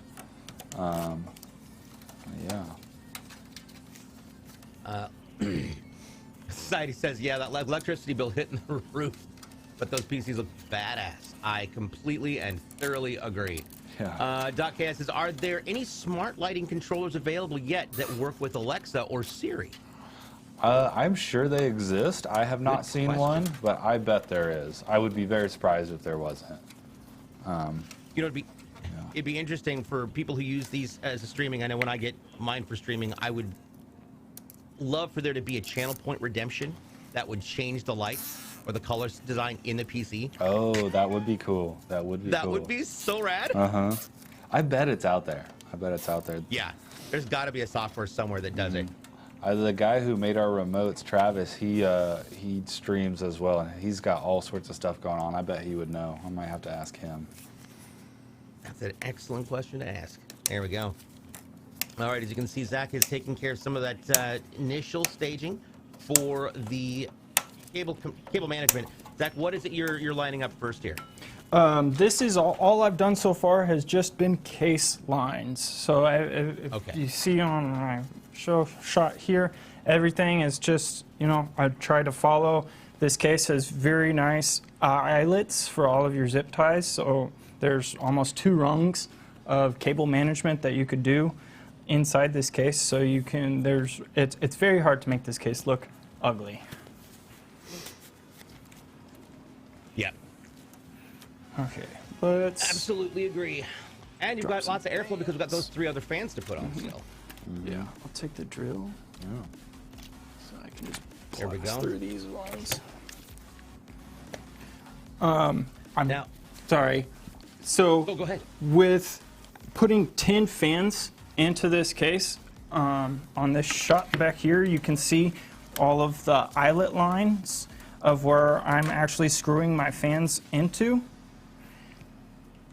Yeah. Society says, yeah, that electricity bill hitting the roof, but those PCs look badass. I completely and thoroughly agree. Yeah. Doc KS says, are there any smart lighting controllers available yet that work with Alexa or Siri? I'm sure they exist. I have not seen one, but I bet there is. I would be very surprised if there wasn't. You know, it'd be interesting for people who use these as a streaming. I know when I get mine for streaming, I would love for there to be a channel point redemption that would change the lights or the color design in the PC. Oh, that would be cool. That would be cool. That would be so rad. I bet it's out there. Yeah, there's got to be a software somewhere that does it. The guy who made our remotes, Travis, he streams as well, and he's got all sorts of stuff going on. I bet he would know. I might have to ask him. That's an excellent question to ask. There we go. All right, as you can see, Zack is taking care of some of that initial staging for the cable management. Zack, what is it you're lining up first here? This is all I've done so far has just been case lines. So if you see on my shot here, everything is just, you know, I try to follow. This case has very nice eyelets for all of your zip ties. So there's almost 2 rungs of cable management that you could do inside this case. So you can, it's very hard to make this case look ugly. Yeah. Okay, let's... Absolutely agree. And you've Drop got lots of airflow because we've got those 3 other fans to put on still. Yeah, I'll take the drill. Yeah. So I can just There we blast go. through these ones. I'm Now, sorry. So go ahead. with putting 10 fans into this case, on this shot back here, you can see all of the eyelet lines of where I'm actually screwing my fans into.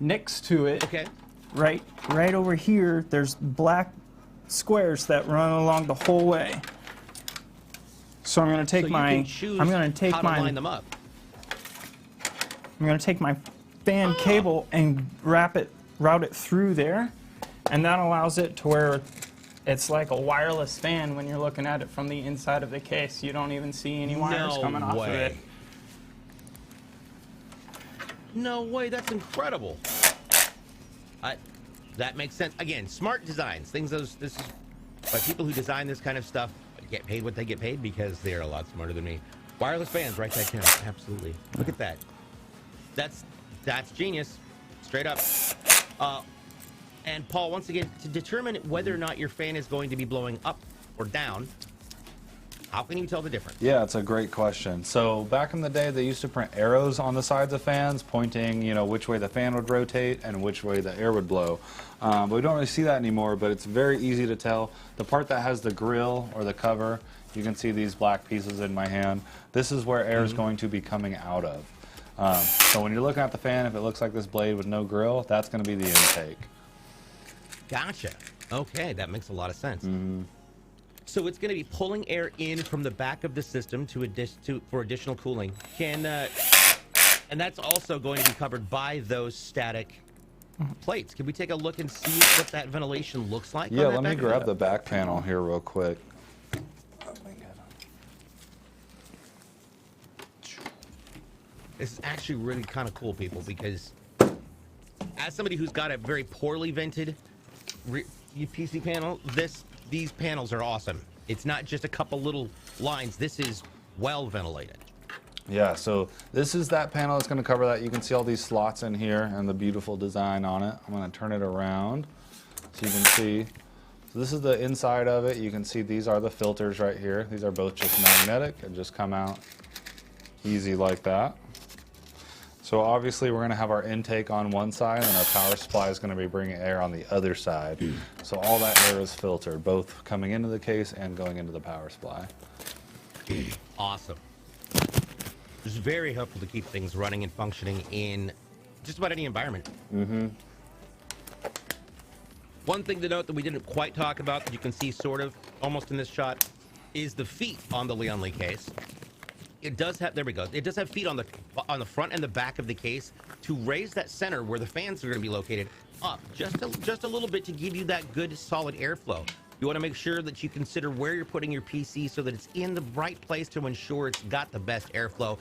Next to it, Okay. right over here, there's black squares that run along the whole way. So I'm going to take So you my can choose I'm going to take how to my line them up. I'm going to take my fan cable and route it through there, and that allows it to where it's like a wireless fan when you're looking at it from the inside of the case. You don't even see any wires coming off of it. No way, that's incredible. That makes sense. Again, smart designs. This is by people who design this kind of stuff get paid what they get paid because they're a lot smarter than me. Wireless fans, write that down. Absolutely. Look at that. That's genius. Straight up. And Paul, once again, to determine whether or not your fan is going to be blowing up or down, how can you tell the difference? Yeah, it's a great question. So back in the day, they used to print arrows on the sides of fans, pointing, which way the fan would rotate and which way the air would blow. But we don't really see that anymore, but it's very easy to tell. The part that has the grill or the cover, you can see these black pieces in my hand. This is where air is going to be coming out of. So when you're looking at the fan, if it looks like this blade with no grill, that's going to be the intake. Gotcha. Okay, that makes a lot of sense. So it's going to be pulling air in from the back of the system for additional cooling. And that's also going to be covered by those static plates. Can we take a look and see what that ventilation looks like? Yeah, let me grab the back panel here real quick. This is actually really kind of cool, people, because as somebody who's got a very poorly vented PC panel, these panels are awesome. It's not just a couple little lines. This is well ventilated. Yeah, so this is that panel that's going to cover that. You can see all these slots in here and the beautiful design on it. I'm going to turn it around so you can see. So this is the inside of it. You can see these are the filters right here. These are both just magnetic and just come out easy like that. So obviously we're going to have our intake on one side and our power supply is going to be bringing air on the other side. So all that air is filtered, both coming into the case and going into the power supply. Awesome. It's very helpful to keep things running and functioning in just about any environment. One thing to note that we didn't quite talk about that you can see sort of almost in this shot is the feet on the Leon Lee case. It does have, there we go. It does have feet on the front and the back of the case to raise that center where the fans are going to be located up just a little bit to give you that good solid airflow. You want to make sure that you consider where you're putting your PC so that it's in the right place to ensure it's got the best airflow.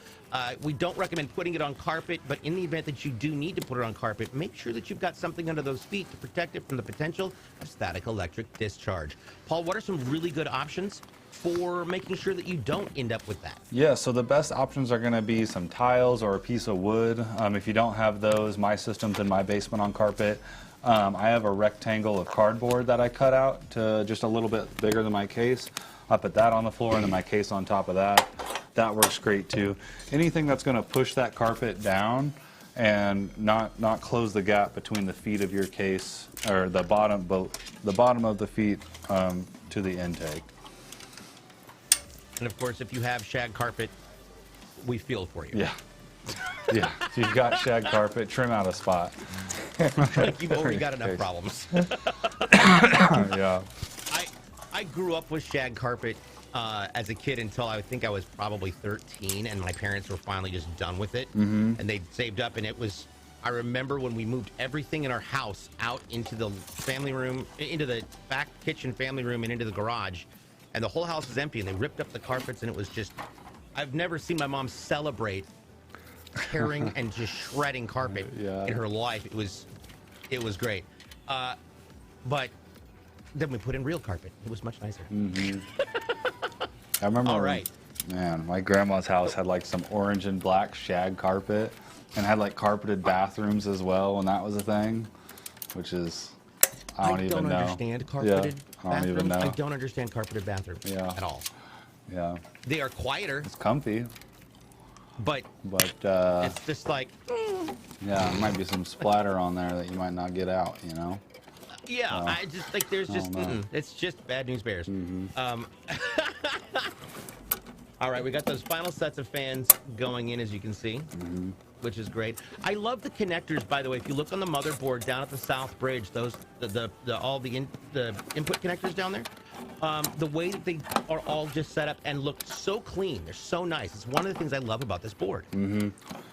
We don't recommend putting it on carpet, but in the event that you do need to put it on carpet, make sure that you've got something under those feet to protect it from the potential of static electric discharge. Paul, what are some really good options for making sure that you don't end up with that? Yeah, so the best options are going to be some tiles or a piece of wood. If you don't have those, my system's in my basement on carpet. I have a rectangle of cardboard that I cut out to just a little bit bigger than my case. I put that on the floor and then my case on top of that. That works great too. Anything that's going to push that carpet down and not close the gap between the feet of your case, or the bottom of the feet to the intake. And of course, if you have shag carpet, we feel for you. Yeah. Yeah. If you've got shag carpet, trim out a spot. You've already got enough problems. Yeah. I grew up with shag carpet as a kid until I think I was probably 13, and my parents were finally just done with it. And they saved up, and it was, I remember when we moved everything in our house out into the family room, into the back kitchen family room and into the garage, and the whole house was empty, and they ripped up the carpets, and it was just, I've never seen my mom celebrate tearing and just shredding carpet in her life. It was great. But then we put in real carpet. It was much nicer. I remember. All right. Man, my grandma's house had like some orange and black shag carpet and had like carpeted bathrooms as well when that was a thing, which is, I don't even know. Understand carpeted I don't even know. I don't understand carpeted bathrooms at all. Yeah. They are quieter. It's comfy. But it's just like, yeah, there might be some splatter on there that you might not get out, you know? Yeah, I just think there's just, it's just bad news bears. All right, we got those final sets of fans going in, as you can see, which is great. I love the connectors, by the way. If you look on the motherboard down at the south bridge, those the input connectors down there, the way that they are all just set up and look so clean. They're so nice. It's one of the things I love about this board.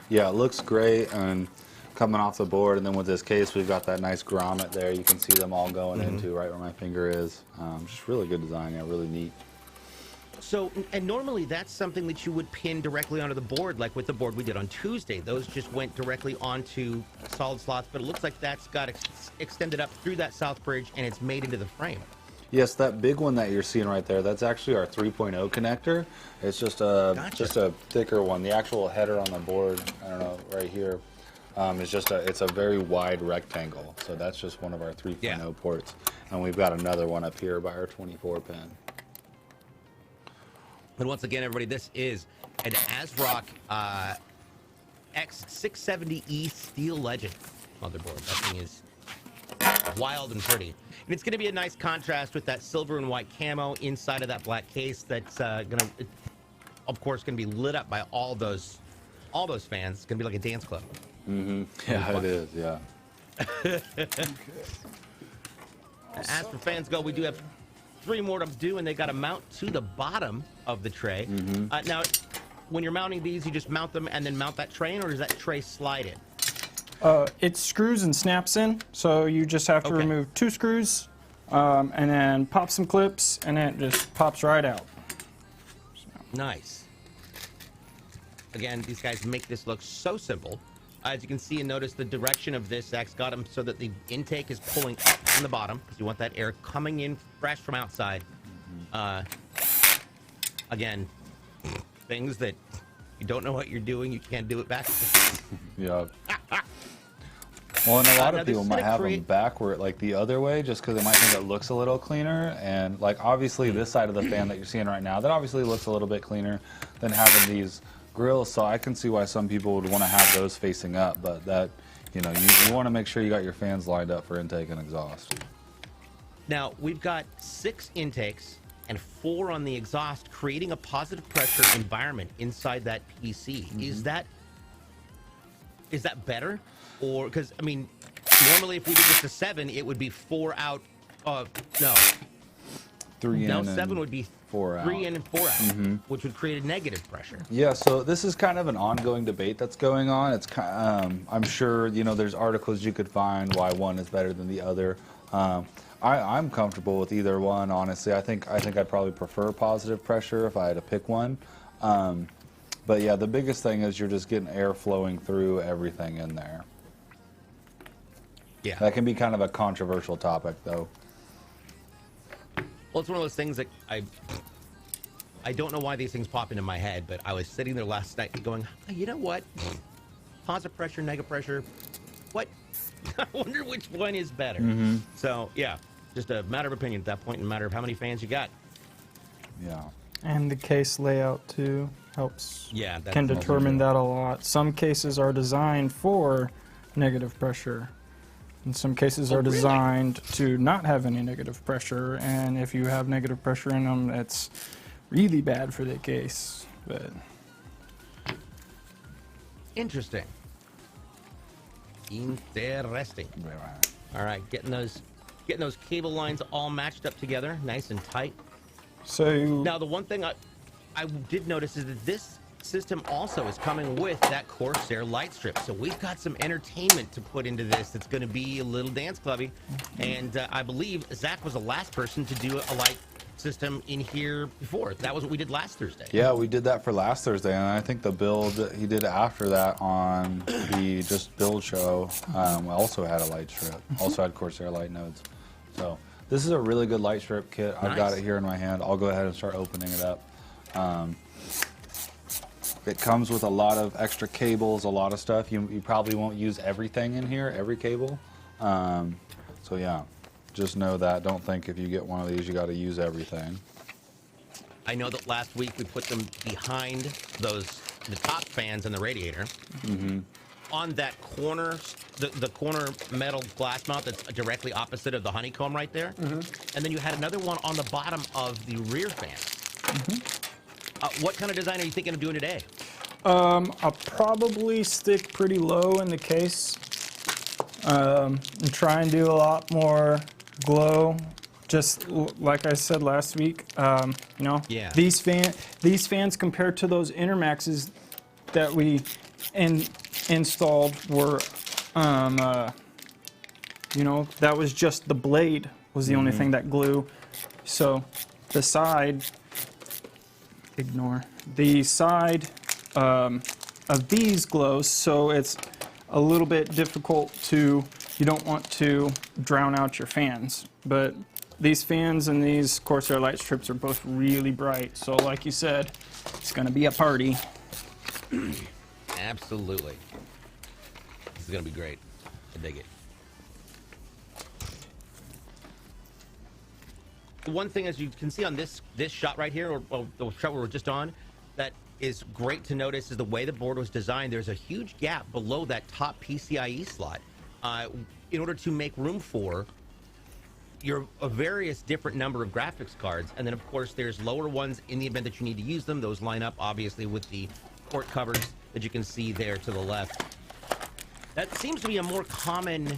Yeah, it looks great and coming off the board, and then with this case, we've got that nice grommet there. You can see them all going into right where my finger is. Just really good design, yeah, really neat. So, and normally that's something that you would pin directly onto the board, like with the board we did on Tuesday. Those just went directly onto solid slots, but it looks like that's got extended up through that south bridge and it's made into the frame. Yes, that big one that you're seeing right there, that's actually our 3.0 connector. It's just a thicker one. The actual header on the board, I don't know, right here, is just it's a very wide rectangle. So that's just one of our 3.0 ports. And we've got another one up here by our 24 pin. And once again, everybody, this is an ASRock X670E Steel Legend motherboard. That thing is wild and pretty. And it's going to be a nice contrast with that silver and white camo inside of that black case that's going to, of course, going to be lit up by all those fans. It's going to be like a dance club. Yeah, it is, yeah. As for fans go, we do have 3 more to do, and they got to mount to the bottom of the tray. Now, when you're mounting these, you just mount them and then mount that tray in, or does that tray slide in? It screws and snaps in, so you just have to remove 2 screws and then pop some clips, and then it just pops right out. Nice. Again, these guys make this look so simple. As you can see and notice, the direction of this, Zach's got them so that the intake is pulling up from the bottom, because you want that air coming in fresh from outside. Again, things that you don't know what you're doing, you can't do it back. Yeah. Well, and a lot of people might have them backward, like the other way, just because they might think it looks a little cleaner. And like obviously this side of the fan that you're seeing right now, that obviously looks a little bit cleaner than having these grills. So I can see why some people would want to have those facing up, but that, you know, you want to make sure you got your fans lined up for intake and exhaust. Now we've got 6 intakes and 4 on the exhaust, creating a positive pressure environment inside that PC. Is that better? Or, because, I mean, normally if we did this to 7, it would be 4 out. No. 3 in. No, 7 would be 4 out. 3 in and 4 out, which would create a negative pressure. Yeah, so this is kind of an ongoing debate that's going on. It's I'm sure, you know, there's articles you could find why one is better than the other. I'm comfortable with either one, honestly. I think I'd probably prefer positive pressure if I had to pick one. But yeah, the biggest thing is you're just getting air flowing through everything in there. Yeah. That can be kind of a controversial topic, though. Well, it's one of those things that I don't know why these things pop into my head, but I was sitting there last night going, oh, you know what? Positive pressure, negative pressure, what? I wonder which one is better. So, yeah, just a matter of opinion at that point, and a matter of how many fans you got. Yeah. And the case layout, too, helps. Yeah. Can determine that a lot. Some cases are designed for negative pressure. And some cases are designed to not have any negative pressure, and if you have negative pressure in them, it's really bad for the case. But interesting. All right, getting those cable lines all matched up together, nice and tight. So now the one thing I did notice is that this system also is coming with that Corsair light strip, so we've got some entertainment to put into this that's going to be a little dance clubby. And I believe Zach was the last person to do a light system in here before. That was what we did last Thursday. Yeah, we did that for last Thursday, and I think the build he did after that on the just build show also had a light strip, also had Corsair light nodes. So this is a really good light strip kit. I've got it here in my hand. I'll go ahead and start opening it up. It comes with a lot of extra cables, a lot of stuff. You probably won't use everything in here, every cable. So yeah, just know that. Don't think if you get one of these, you got to use everything. I know that last week we put them behind the top fans and the radiator. On that corner, the corner metal glass mount that's directly opposite of the honeycomb right there. And then you had another one on the bottom of the rear fan. What kind of design are you thinking of doing today? I'll probably stick pretty low in the case and try and do a lot more glow. Just like I said last week, you know, these fans compared to those Intermaxes that we installed were, you know, that was just the blade was the only thing that glue. So the side, the side of these glows, so it's a little bit difficult to, you don't want to drown out your fans. But these fans and these Corsair light strips are both really bright. So like you said, it's gonna be a party. Absolutely. This is gonna be great. I dig it. The one thing, as you can see on this shot right here, or the shot we were just on, that is great to notice is the way the board was designed. There's a huge gap below that top PCIe slot in order to make room for a various different number of graphics cards. And then of course there's lower ones in the event that you need to use them. Those line up obviously with the port covers that you can see there to the left. That seems to be a more common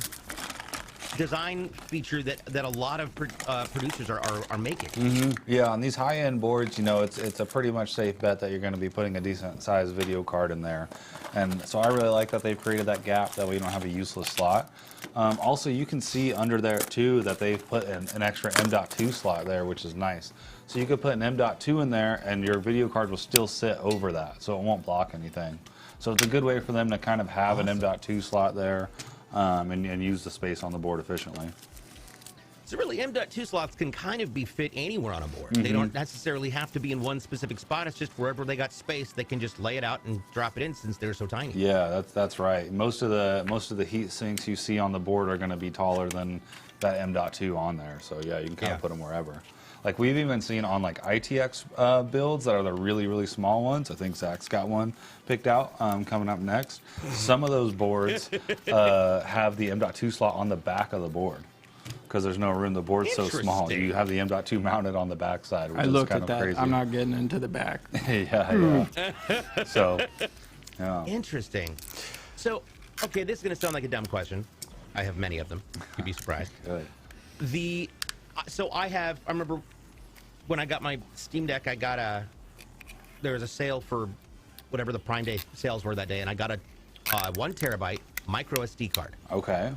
design feature that a lot of producers are making. Yeah, on these high-end boards, you know, it's a pretty much safe bet that you're going to be putting a decent sized video card in there. And so I really like that they've created that gap, that way you don't have a useless slot. Also, you can see under there too that they've put an extra M.2 slot there, which is nice. So you could put an M.2 in there and your video card will still sit over that, so it won't block anything. So it's a good way for them to kind of have an M.2 slot there and use the space on the board efficiently. So really, M.2 slots can kind of be fit anywhere on a board. They don't necessarily have to be in one specific spot. It's just wherever they got space, they can just lay it out and drop it in since they're so tiny. Yeah, that's right. Most of the heat sinks you see on the board are going to be taller than that M.2 on there. So yeah, you can kind of put them wherever. Like we've even seen on like ITX builds that are the really, really small ones. I think Zack's got one picked out coming up next. Some of those boards have the M.2 slot on the back of the board because there's no room. The board's so small. You have the M.2 mounted on the back side, which is kind of crazy. I'm not getting into the back. Yeah. So, yeah. Interesting. So, okay, this is going to sound like a dumb question. I have many of them. You'd be surprised. Good. So I remember when I got my Steam Deck, there was a sale for whatever the Prime Day sales were that day, and I got a 1 terabyte micro SD card. Okay.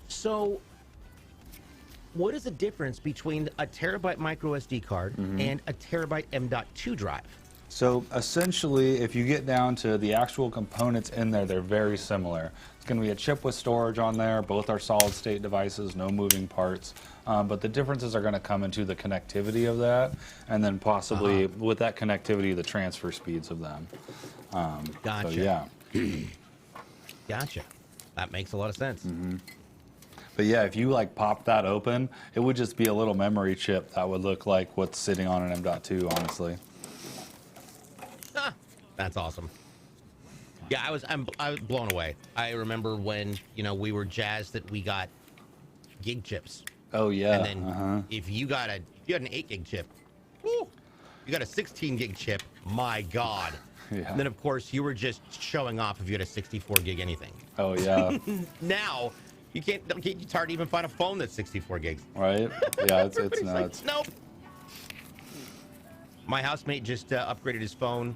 So what is the difference between a terabyte micro SD card and a terabyte M.2 drive? So essentially, if you get down to the actual components in there, they're very similar. It's going to be a chip with storage on there. Both are solid state devices, no moving parts. But the differences are going to come into the connectivity of that, and then possibly with that connectivity, the transfer speeds of them. Gotcha. So, yeah. Gotcha. That makes a lot of sense. But yeah, if you like pop that open, it would just be a little memory chip that would look like what's sitting on an M.2, honestly. That's awesome. Yeah, I was blown away. I remember when, you know, we were jazzed that we got gig chips. Oh yeah. And then if you had an 8 gig chip, woo, you got a 16 gig chip, my God. Yeah. And then of course you were just showing off if you had a 64 gig anything. Oh yeah. Now it's hard to even find a phone that's 64 gigs. Right? Yeah, it's nuts. Like, nope. My housemate just upgraded his phone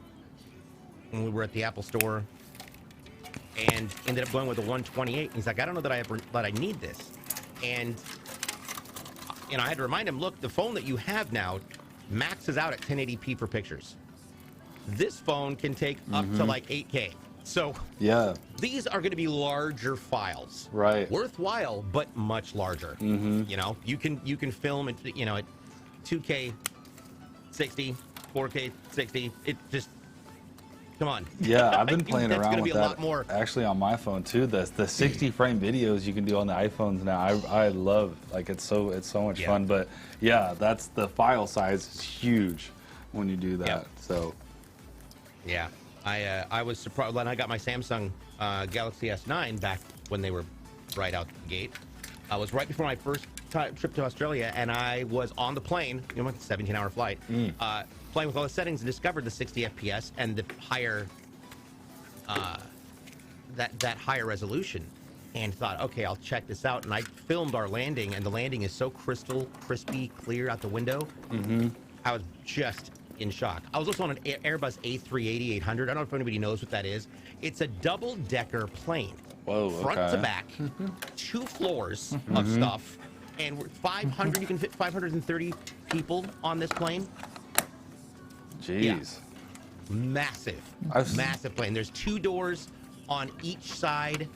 when we were at the Apple store and ended up going with a 128. He's like, I don't know that I need this. And you know, I had to remind him, look, the phone that you have now maxes out at 1080p for pictures. This phone can take up to like 8K. So yeah, these are going to be larger files. Right. Worthwhile, but much larger. You know, you can film it, you know, at 2K 60, 4K 60. It just Come on. Yeah, I've been I think playing that's around gonna with be a that lot more. actually on my phone too. The 60 frame videos you can do on the iPhones now. I love, like, it's so much fun. But yeah, that's the file size is huge when you do that. Yep. So Yeah, I was surprised when I got my Samsung Galaxy S9 back when they were right out the gate. I was right before my first trip to Australia, and I was on the plane, you know, 17-hour flight, playing with all the settings, and discovered the 60 FPS and the higher that higher resolution, and thought, okay, I'll check this out. And I filmed our landing, and the landing is so crystal crispy clear out the window. I was just in shock. I was also on an Airbus A380-800. I don't know if anybody knows what that is. It's a double-decker plane. whoa, Front okay. to back, 2 floors of stuff, and 500. You can fit 530 people on this plane. Jeez. Massive, massive plane. There's 2 doors on each side,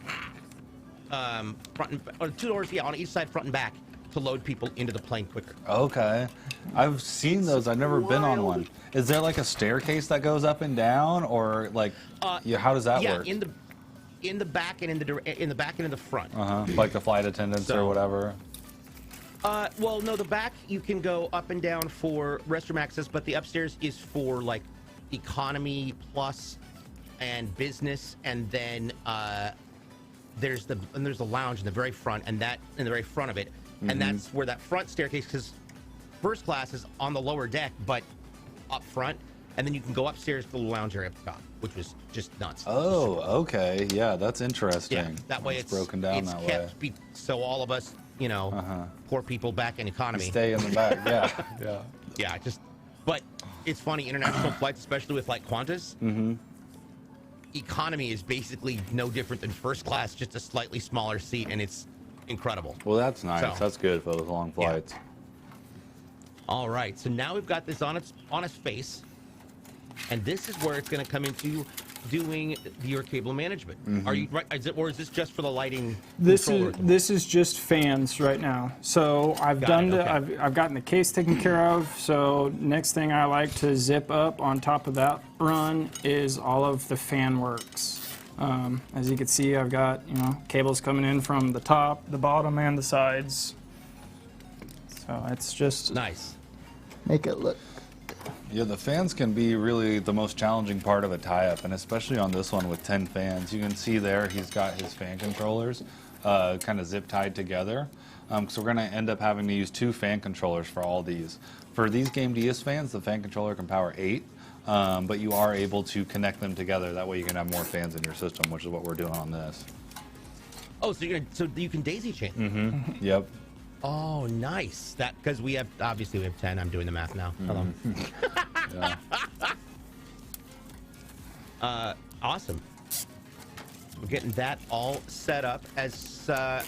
front and, or 2 doors, on each side, front and back, to load people into the plane quicker. Okay. I've seen those. I've never been on one. Is there like a staircase that goes up and down, or like, how does that work? In the back and in the back and in the front. Like the flight attendants or whatever. Well, no, the back you can go up and down for restroom access, but the upstairs is for like economy plus and business, and then there's the lounge in the very front, and that in the very front of it, and that's where that front staircase, because first class is on the lower deck, but up front, and then you can go upstairs to the lounge area up top, which was just nuts. Oh, okay. Yeah, that's interesting. Yeah, that way it's broken down it's that kept way. so all of us, you know, poor people back in economy. Stay in the back. Yeah, yeah. Yeah, but it's funny, international flights, especially with like Qantas, economy is basically no different than first class, just a slightly smaller seat, and it's incredible. Well, that's nice. So, That's good for those long flights. All right, so now we've got this on its face, and this is where it's going to come into doing your cable management. Are you right? Or is this just for the lighting? This is just fans right now. So I've I've gotten the case taken care of. So next thing I like to zip up on top of that run is all of the fan works. As you can see, I've got cables coming in from the top, the bottom, and the sides. So it's just nice. Make it look. Yeah, the fans can be really the most challenging part of a tie-up, and especially on this one with 10 fans. You can see there he's got his fan controllers kind of zip-tied together. So we're going to end up having to use 2 fan controllers for all these. For these Game Diaz fans, the fan controller can power 8, but you are able to connect them together. That way you can have more fans in your system, which is what we're doing on this. Oh, so you can daisy chain. Yep. Oh, nice. That because we have 10. I'm doing the math now. Hello. Awesome. We're getting that all set up. As the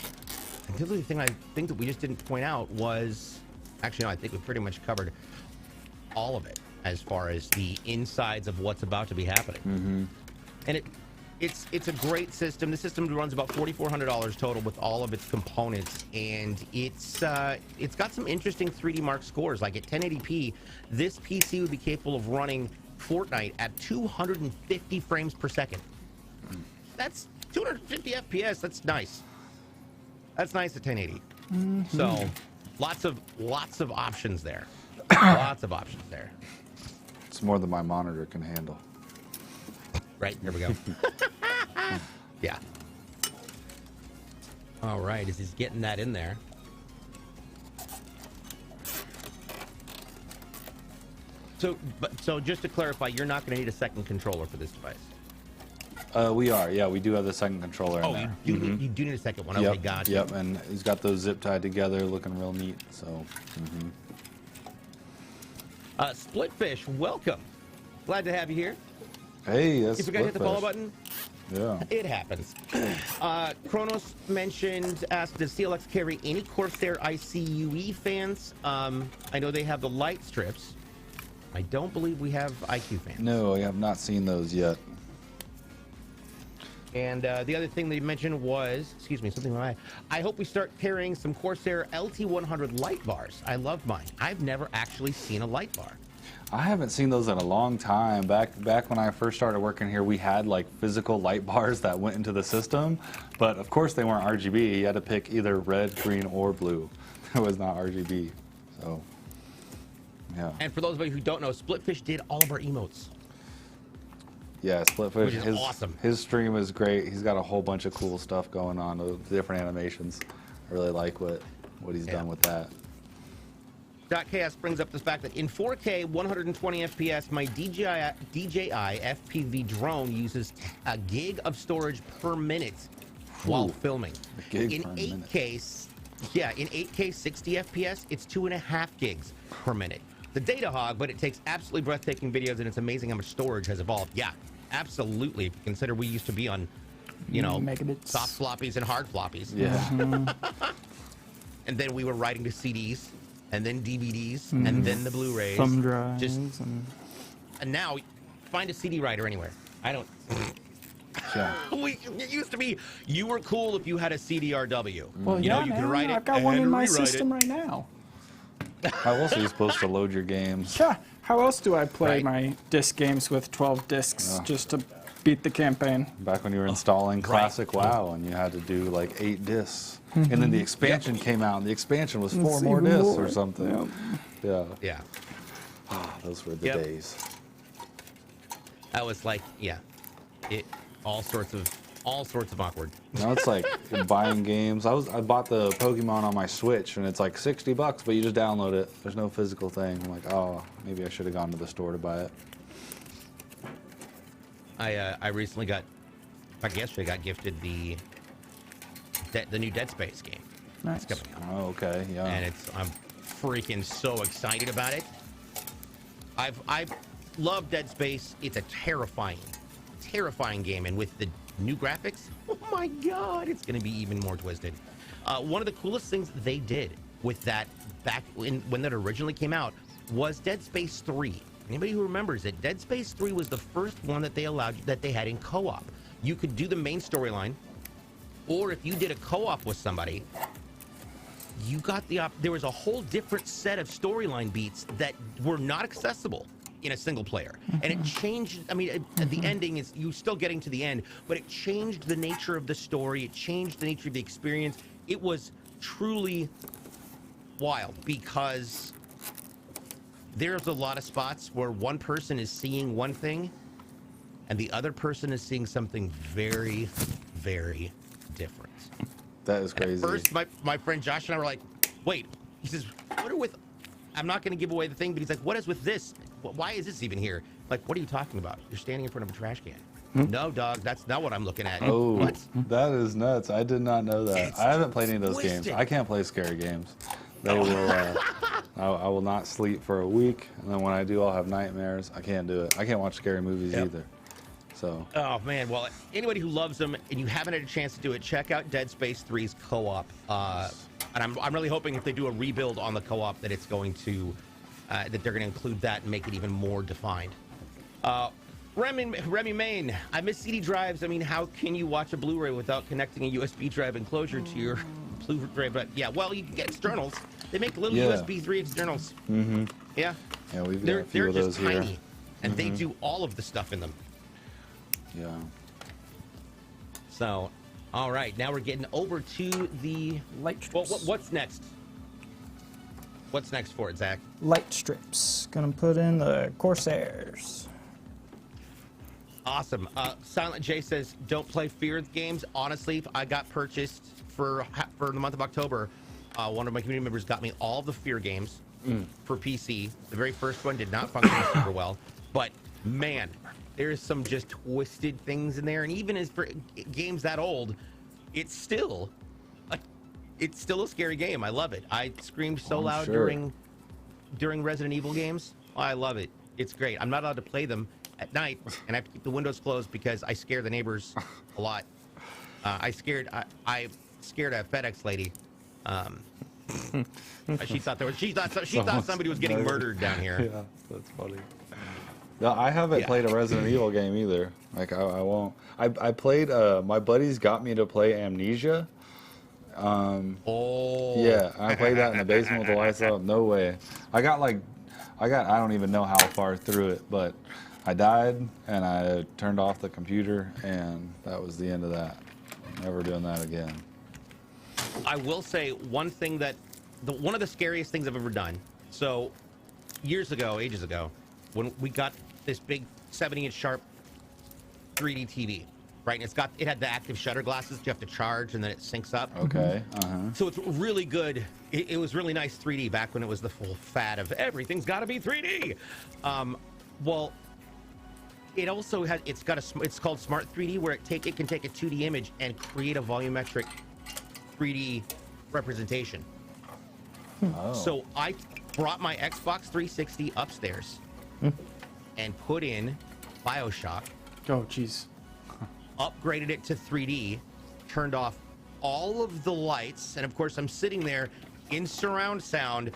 only thing I think that we just didn't point out was, actually, no, I think we pretty much covered all of it as far as the insides of what's about to be happening. And it's a great system. The system runs about $4,400 total with all of its components, and it's got some interesting 3D Mark scores. Like at 1080p, this PC would be capable of running Fortnite at 250 frames per second. That's 250 FPS. That's nice. That's nice at 1080. So lots of options there. Lots of options there. It's more than my monitor can handle. Right, there we go. Yeah. All right, as he's getting that in there. So just to clarify, you're not going to need a second controller for this device. We are, yeah. We do have the second controller in there. You do need a second one. Yep, Okay, gotcha. Yep, and he's got those zip tied together, looking real neat. So. Splitfish, welcome. Glad to have you here. Hey, that's You forgot to hit the follow button? Yeah. It happens. Kronos asked, does CLX carry any Corsair ICUE fans? I know they have the light strips. I don't believe we have IQ fans. No, I have not seen those yet. And the other thing they mentioned was, excuse me, something like I hope we start carrying some Corsair LT100 light bars. I love mine. I've never actually seen a light bar. I haven't seen those in a long time. Back when I first started working here, we had like physical light bars that went into the system, but of course they weren't RGB. You had to pick either red, green, or blue. It was not RGB. So, yeah. And for those of you who don't know, Splitfish did all of our emotes. Yeah, Splitfish. Which is awesome. His stream is great. He's got a whole bunch of cool stuff going on with different animations. I really like what he's done with that. .chaos brings up the fact that in 4K 120 FPS, my DJI FPV drone uses a gig of storage per minute while filming. In 8K, in 8K 60 FPS, it's 2.5 gigs per minute. The data hog, but it takes absolutely breathtaking videos, and it's amazing how much storage has evolved. Yeah, absolutely. Consider we used to be on, megabits, soft floppies and hard floppies. Yeah. And then we were writing to CDs. And then DVDs, and then the Blu-rays. Thumb drives. And now, find a CD writer anywhere. I don't. Yeah. It used to be you were cool if you had a CDRW. Well, you could write it. I've got one in my system right now. How else are you supposed to load your games? Yeah. How else do I play my disc games with 12 discs just to beat the campaign? Back when you were installing Classic WoW and you had to do like 8 discs. And then the expansion came out, and the expansion was 4 more discs or something. Yeah. Yeah. Oh, those were the days. That was like, all sorts of awkward. Now it's like buying games. I bought the Pokemon on my Switch, and it's like $60, but you just download it. There's no physical thing. I'm like, oh, maybe I should have gone to the store to buy it. I recently yesterday got gifted the new Dead Space game. Nice. It's coming out. Oh, okay, yeah. And I'm freaking so excited about it. I've loved Dead Space. It's a terrifying game, and with the new graphics, oh my god, it's going to be even more twisted. One of the coolest things they did with that back when that originally came out was Dead Space 3. Anybody who remembers it, Dead Space 3 was the first one that they had in co-op. You could do the main storyline, or if you did a co-op with somebody, you got there was a whole different set of storyline beats that were not accessible in a single player. And it changed, the ending is, you still getting to the end, but it changed the nature of the story, it changed the nature of the experience. It was truly wild, because there's a lot of spots where one person is seeing one thing, and the other person is seeing something very, very different. That is crazy. At first, my friend Josh and I were like, wait, he says, what are with, I'm not going to give away the thing, but he's like, what is with this? Why is this even here? Like, what are you talking about? You're standing in front of a trash can. No, dog, that's not what I'm looking at. Oh, what? That is nuts. I did not know that. I haven't played any of those games. I can't play scary games. They will, I will not sleep for a week, and then when I do, I'll have nightmares. I can't do it. I can't watch scary movies either. So. Oh man, well, anybody who loves them and you haven't had a chance to do it, check out Dead Space 3's co-op. And I'm really hoping if they do a rebuild on the co-op that it's going to, that they're going to include that and make it even more defined. Remy Main, I miss CD drives. I mean, how can you watch a Blu-ray without connecting a USB drive enclosure to your Blu-ray? But yeah, well, you can get externals. They make little USB 3 externals. Yeah. Yeah, we've got a few of those here. They're just tiny, and they do all of the stuff in them. Yeah. So, all right, now we're getting over to the light strips. Well, what's next? What's next for it, Zach? Light strips. Gonna put in the Corsairs. Awesome. Silent J says, don't play Fear games. Honestly, I got purchased for the month of October. One of my community members got me all the Fear games for PC. The very first one did not function super well, but man, there's some just twisted things in there, and even as for games that old, it's still a scary game. I love it. I screamed so loud during Resident Evil games. Oh, I love it. It's great. I'm not allowed to play them at night, and I have to keep the windows closed because I scare the neighbors a lot. I scared a FedEx lady. She thought somebody was getting murdered down here. Yeah, that's funny. No, I haven't played a Resident Evil game either. Like I won't. I played. My buddies got me to play Amnesia. Yeah, I played that in the basement with the lights out. No way. I got like I don't even know how far through it, but I died and I turned off the computer, and that was the end of that. Never doing that again. I will say one thing that one of the scariest things I've ever done. So years ago, ages ago, when we got this big 70-inch sharp 3D TV, right? And it had the active shutter glasses you have to charge, and then it syncs up. Okay. So it's really good. It was really nice 3D back when it was the full fad of everything's got to be 3D. Well, it also has it's called Smart 3D, where it can take a 2D image and create a volumetric 3D representation. Oh. So I brought my Xbox 360 upstairs and put in BioShock. Oh, jeez. Upgraded it to 3D, turned off all of the lights, and of course I'm sitting there in surround sound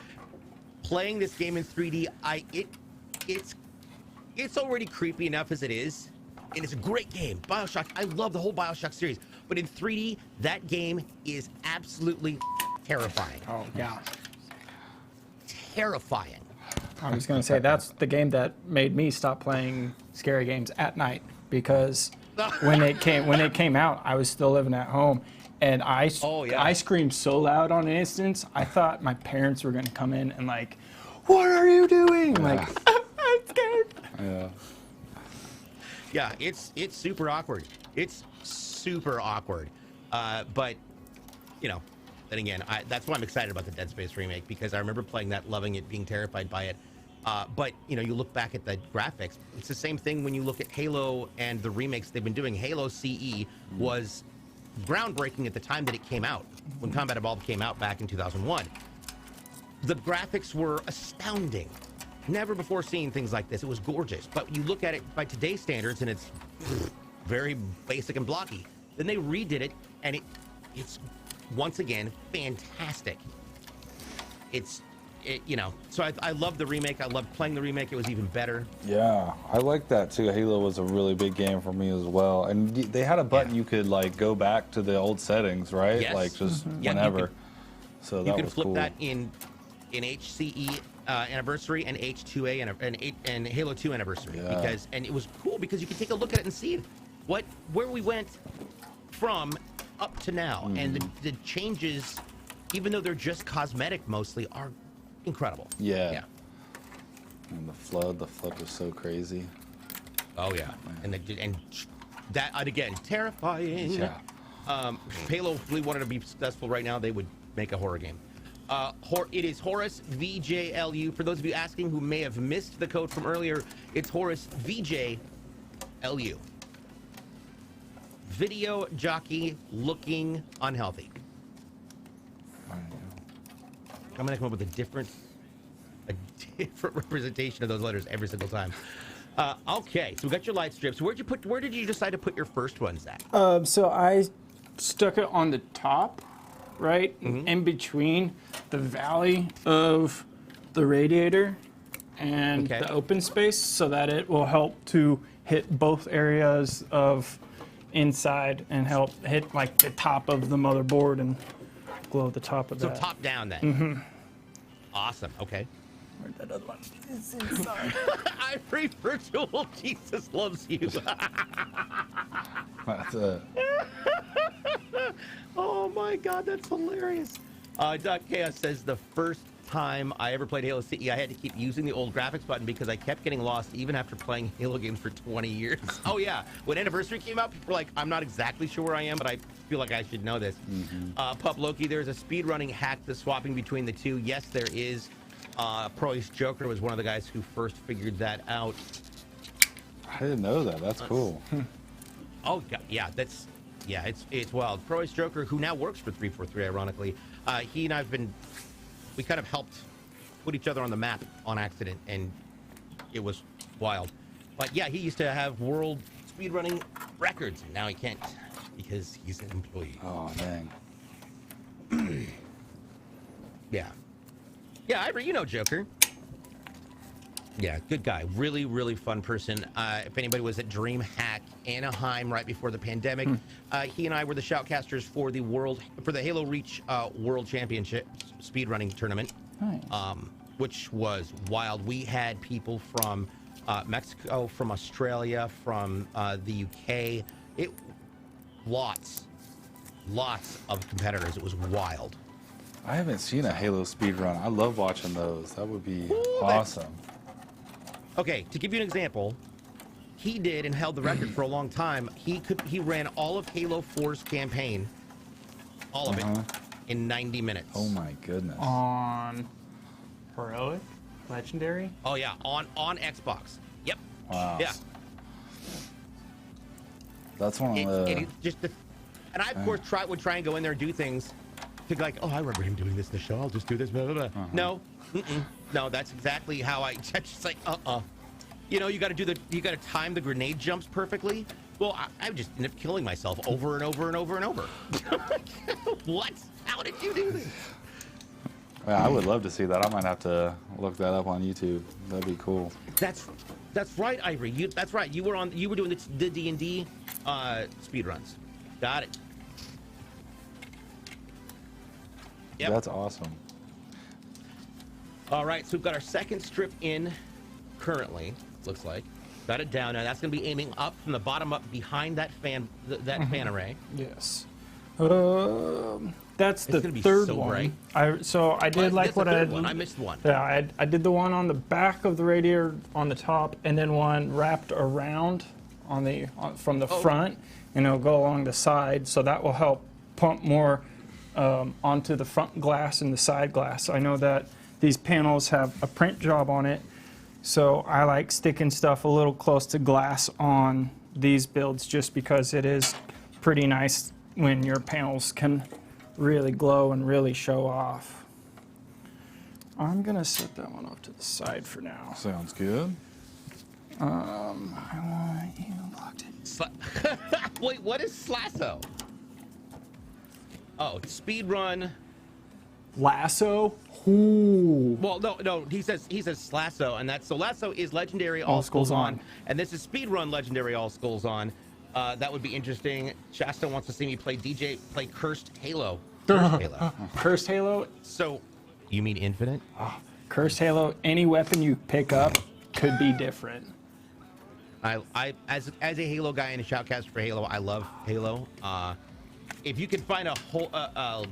playing this game in 3D. It's already creepy enough as it is, and it's a great game. BioShock, I love the whole BioShock series, but in 3D, that game is absolutely terrifying. Oh, yeah. Terrifying. I was going to say, that's the game that made me stop playing scary games at night, because when it came out, I was still living at home, and I screamed so loud on an instance, I thought my parents were going to come in and like, what are you doing? Like, I'm scared. Yeah. Yeah, it's super awkward. It's super awkward. But, you know, then again, that's why I'm excited about the Dead Space remake, because I remember playing that, loving it, being terrified by it. But, you know, you look back at the graphics, it's the same thing when you look at Halo and the remakes they've been doing. Halo CE was groundbreaking at the time that it came out, when Combat Evolved came out back in 2001. The graphics were astounding. Never before seen things like this. It was gorgeous. But you look at it by today's standards, and it's very basic and blocky. Then they redid it, and it's once again fantastic. You know, so I love the remake. I loved playing the remake. It was even better. Yeah, I like that too. Halo was a really big game for me as well. And they had a button you could like go back to the old settings, right? Yes. Like just Yeah, whenever. So that was cool. You can flip that in HCE anniversary and H2A and Halo 2 anniversary, because it was cool because you could take a look at it and see where we went from up to now, and the changes, even though they're just cosmetic mostly, are incredible. Yeah. And the flood was so crazy. Oh yeah, and that again terrifying. Yeah. Halo really wanted to be successful right now, they would make a horror game. It is Horus VJLU. For those of you asking who may have missed the code from earlier, it's Horus VJLU. Video jockey looking unhealthy. I'm gonna come up with a different representation of those letters every single time. Okay, so we got your light strips. Where did you decide to put your first one, Zach? So I stuck it on the top, right, in between the valley of the radiator and the open space, so that it will help to hit both areas of inside and help hit like the top of the motherboard and glow the top of that. So top down then. Awesome. Okay. Where'd that other one? It's inside. Ivory Virtual Jesus loves you. That's it. Oh my God, that's hilarious. Doc Chaos says the first time I ever played Halo CE, I had to keep using the old graphics button because I kept getting lost even after playing Halo games for 20 years. Oh yeah, when Anniversary came out, people were like, I'm not exactly sure where I am, but I feel like I should know this. Pup Loki, there's a speedrunning hack to swapping between the two. Yes, there is. Proist Joker was one of the guys who first figured that out. I didn't know that. That's cool. Oh yeah, it's wild. Proist Joker, who now works for 343, ironically, he and we kind of helped put each other on the map on accident, and it was wild. But yeah, he used to have world speedrunning records, and now he can't because he's an employee. Oh dang. Yeah, Ivory, you know Joker. Yeah, good guy. Really, really fun person. If anybody was at DreamHack Anaheim right before the pandemic, he and I were the shoutcasters for the Halo Reach World Championship speedrunning tournament. Nice. which was wild. We had people from Mexico, from Australia, from the UK. Lots of competitors. It was wild. I haven't seen a Halo speedrun. I love watching those. That would be awesome. Okay, to give you an example, he did and held the record for a long time. He ran all of Halo 4's campaign, all of it, in 90 minutes. Oh my goodness. On Heroic? Legendary? Oh yeah, on Xbox. Yep. Wow. Yeah. That's one of the... And I, of course, would try and go in there and do things. Think like, oh, I remember him doing this in the show. I'll just do this. Blah, blah, blah. No. No, that's exactly how I... Just like, You know, you got to time the grenade jumps perfectly. Well, I would just end up killing myself over and over and over and over. What? How did you do this? Yeah, I would love to see that. I might have to look that up on YouTube. That'd be cool. That's right, Ivory. That's right. You were doing the D&D speed runs. Got it. Yep. That's awesome. All right, so we've got our second strip in currently. Looks like got it down now. That's going to be aiming up from the bottom up behind that fan fan array. Yes. That's the third one. I did like what I did. I missed one. Yeah, I did the one on the back of the radiator on the top, and then one wrapped around from the front, and it'll go along the side. So that will help pump more onto the front glass and the side glass. I know that these panels have a print job on it, so I like sticking stuff a little close to glass on these builds just because it is pretty nice when your panels can really glow and really show off. I'm gonna set that one off to the side for now. Sounds good. I want you blocked it. Wait, what is Slasso? Oh, speed run. Lasso? Ooh. Well, no. He says Slasso, and so Lasso is legendary all skulls on, and this is speed run legendary all skulls on. That would be interesting. Shasta wants to see me play Cursed Halo. Cursed Halo. Cursed Halo? So, you mean Infinite? Oh, Cursed Halo, any weapon you pick up could be different. As a Halo guy and a shoutcaster for Halo, I love Halo. If you could find a horror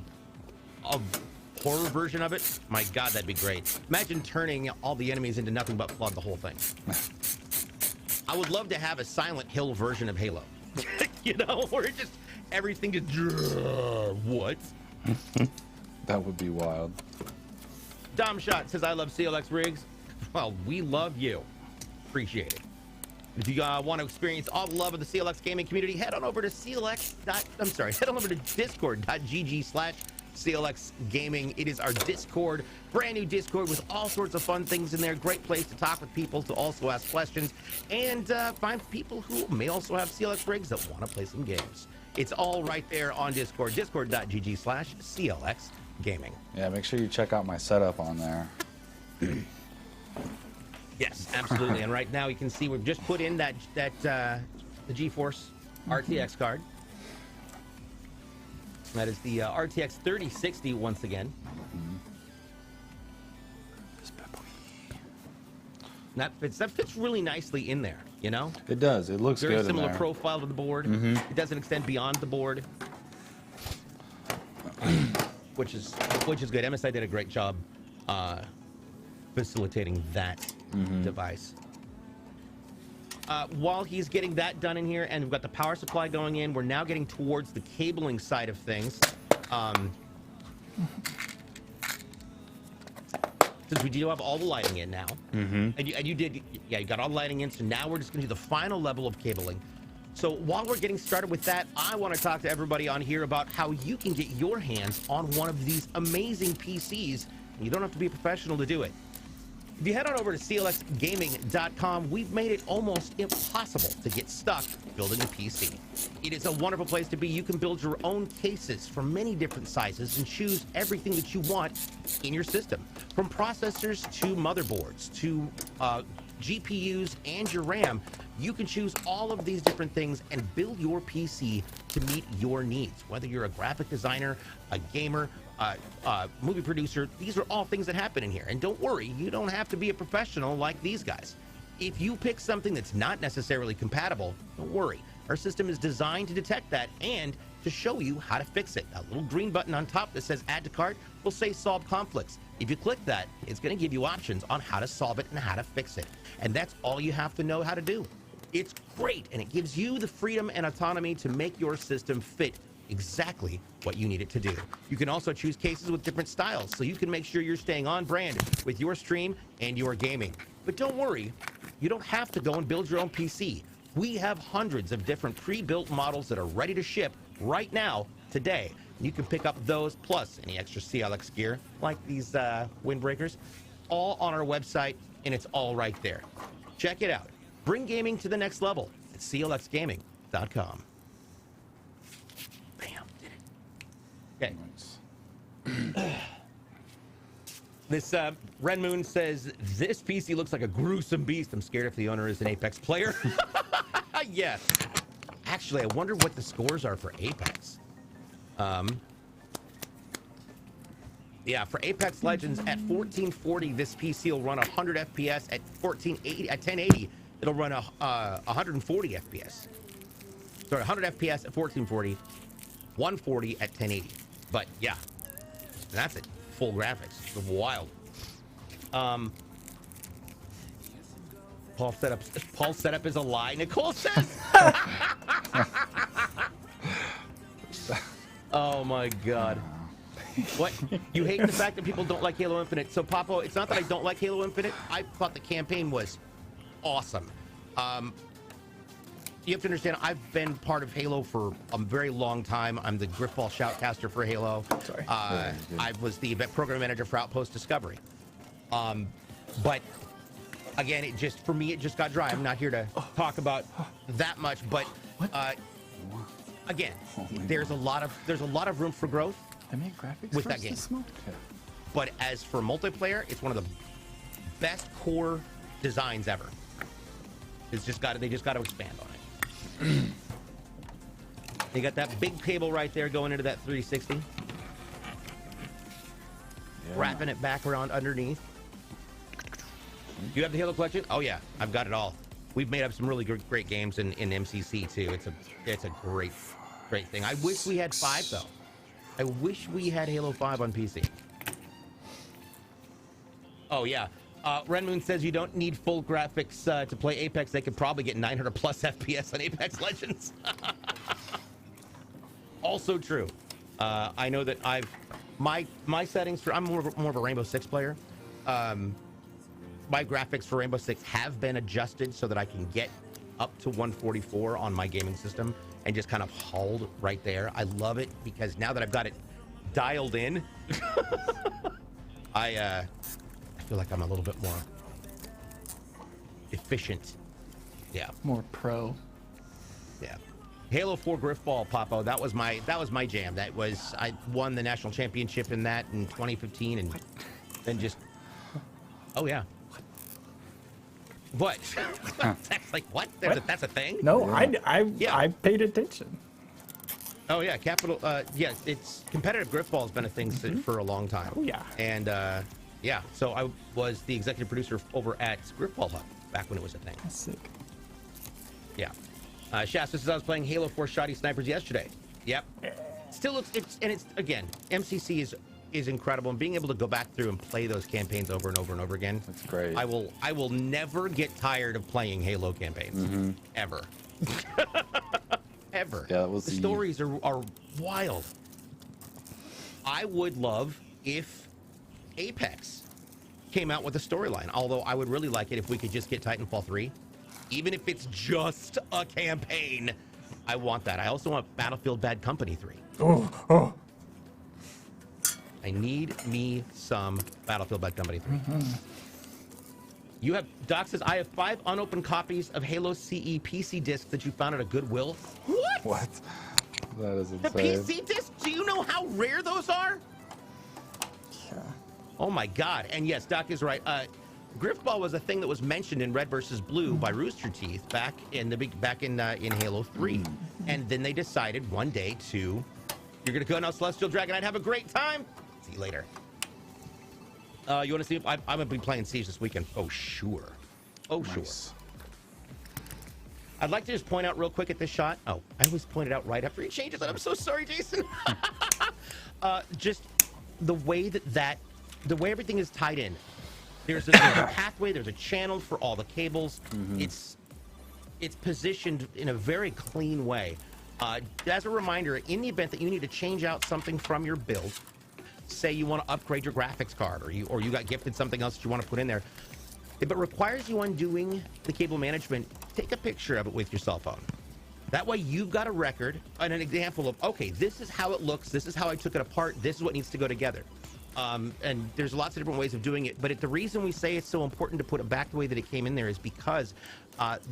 version of it, my God, that'd be great. Imagine turning all the enemies into nothing but blood, the whole thing. I would love to have a Silent Hill version of Halo. You know, where it just everything just what? That would be wild. Dom Shot says I love CLX rigs. Well, we love you. Appreciate it. If you want to experience all the love of the CLX gaming community, head on over to head on over to discord.gg/CLX Gaming. It is our Discord, brand new Discord with all sorts of fun things in there. Great place to talk with people, to also ask questions, and find people who may also have CLX rigs that want to play some games. It's all right there on Discord, discord.gg/CLX Gaming. Yeah, make sure you check out my setup on there. Yes, absolutely. And right now you can see we've just put in the GeForce RTX card. That is the RTX 3060 once again. That fits really nicely in there, you know? It does. It looks very good similar in there. profile to the board. It doesn't extend beyond the board, which is good. MSI did a great job facilitating that device. While he's getting that done in here, and we've got the power supply going in, we're now getting towards the cabling side of things. Since we do have all the lighting in now, and you got all the lighting in, so now we're just going to do the final level of cabling. So while we're getting started with that, I want to talk to everybody on here about how you can get your hands on one of these amazing PCs. You don't have to be a professional to do it. If you head on over to clxgaming.com, we've made it almost impossible to get stuck building a PC. It is a wonderful place to be. You can build your own cases for many different sizes and choose everything that you want in your system, from processors to motherboards to GPUs and your RAM. You can choose all of these different things and build your PC to meet your needs. Whether you're a graphic designer, a gamer, movie producer, these are all things that happen in here. And don't worry, you don't have to be a professional like these guys. If you pick something that's not necessarily compatible, don't worry. Our system is designed to detect that and to show you how to fix it. A little green button on top that says add to cart will say solve conflicts. If you click that, it's going to give you options on how to solve it and how to fix it. And that's all you have to know how to do. It's great, and it gives you the freedom and autonomy to make your system fit exactly what you need it to do. You can also choose cases with different styles, so you can make sure you're staying on brand with your stream and your gaming. But don't worry, you don't have to go and build your own PC. We have hundreds of different pre-built models that are ready to ship right now, today. You can pick up those, plus any extra CLX gear, like these windbreakers, all on our website, and it's all right there. Check it out. Bring gaming to the next level at clxgaming.com. Bam, did it. Okay. This Red Moon says, this PC looks like a gruesome beast. I'm scared if the owner is an Apex player. Yes. Actually, I wonder what the scores are for Apex. Yeah, for Apex Legends at 1440, this PC will run 100 FPS. At 1480, at 1080, it'll run 140 FPS. Sorry, 100 FPS at 1440, 140 at 1080. But yeah, that's it. Full graphics. It's wild. Paul's setup is a lie, Nicole says. Oh my God. What? You hate the fact that people don't like Halo Infinite. So, Papo, it's not that I don't like Halo Infinite. I thought the campaign was awesome. You have to understand, I've been part of Halo for a very long time. I'm the Griffball shoutcaster for Halo. Sorry. I was the event program manager for Outpost Discovery. But again, it just, for me, it just got dry. I'm not here to talk about that much, but again, there's a lot of room for growth. They make graphics with that game. But as for multiplayer, it's one of the best core designs ever. They just got to expand on it. They got that big cable right there going into that 360. Yeah. Wrapping it back around underneath. You have the Halo collection? Oh yeah, I've got it all. We've made up some really great games in MCC too. It's a great thing. I wish we had 5 though. I wish we had Halo 5 on PC. Oh yeah. Red Moon says you don't need full graphics to play Apex. They could probably get 900 plus FPS on Apex Legends. Also true. I know that my settings for, I'm more of a Rainbow Six player. My graphics for Rainbow Six have been adjusted so that I can get up to 144 on my gaming system and just kind of hold right there. I love it because now that I've got it dialed in, I feel like I'm a little bit more efficient. Yeah. More pro. Yeah. Halo 4 Griffball, Papo. That was my jam. I won the national championship in that in 2015, and then just. Oh yeah. What? That's like what? That's a thing? No, yeah. I paid attention. Oh yeah, yeah, it's competitive Griffball has been a thing for a long time. Oh yeah. And yeah, so I was the executive producer over at Griffball Hub back when it was a thing. That's sick. Yeah. Shasta says I was playing Halo 4 Shoddy Snipers yesterday. Yep. Still looks, it's again, MCC is incredible, and being able to go back through and play those campaigns over and over and over again. That's great. I will never get tired of playing Halo campaigns. Ever. Ever. Yeah, that was the stories are wild. I would love if Apex came out with a storyline, although I would really like it if we could just get Titanfall 3. Even if it's just a campaign, I want that. I also want Battlefield Bad Company 3. Oh. I need me some Battlefield Bad Company 3. You have, Doc says, I have 5 unopened copies of Halo CE PC discs that you found at a Goodwill. What? What? That is insane. The PC discs? Do you know how rare those are? Yeah. Oh my God. And yes, Doc is right. Griffball was a thing that was mentioned in Red versus Blue by Rooster Teeth back in Halo 3, and then they decided one day to, you're gonna go now, Celestial Dragon. I'd have a great time. See you later. You want to see? I'm gonna be playing Siege this weekend. Oh sure, oh nice. Sure. I'd like to just point out real quick at this shot. Oh, I always point it out right after he changes it. I'm so sorry, Jason. Just the way the way everything is tied in. There's a pathway. There's a channel for all the cables. It's positioned in a very clean way. As a reminder, in the event that you need to change out something from your build, say you want to upgrade your graphics card, or you got gifted something else that you want to put in there, if it requires you undoing the cable management, take a picture of it with your cell phone. That way you've got a record and an example of, okay, this is how it looks, this is how I took it apart, this is what needs to go together. And there's lots of different ways of doing it, but the reason we say it's so important to put it back the way that it came in there is because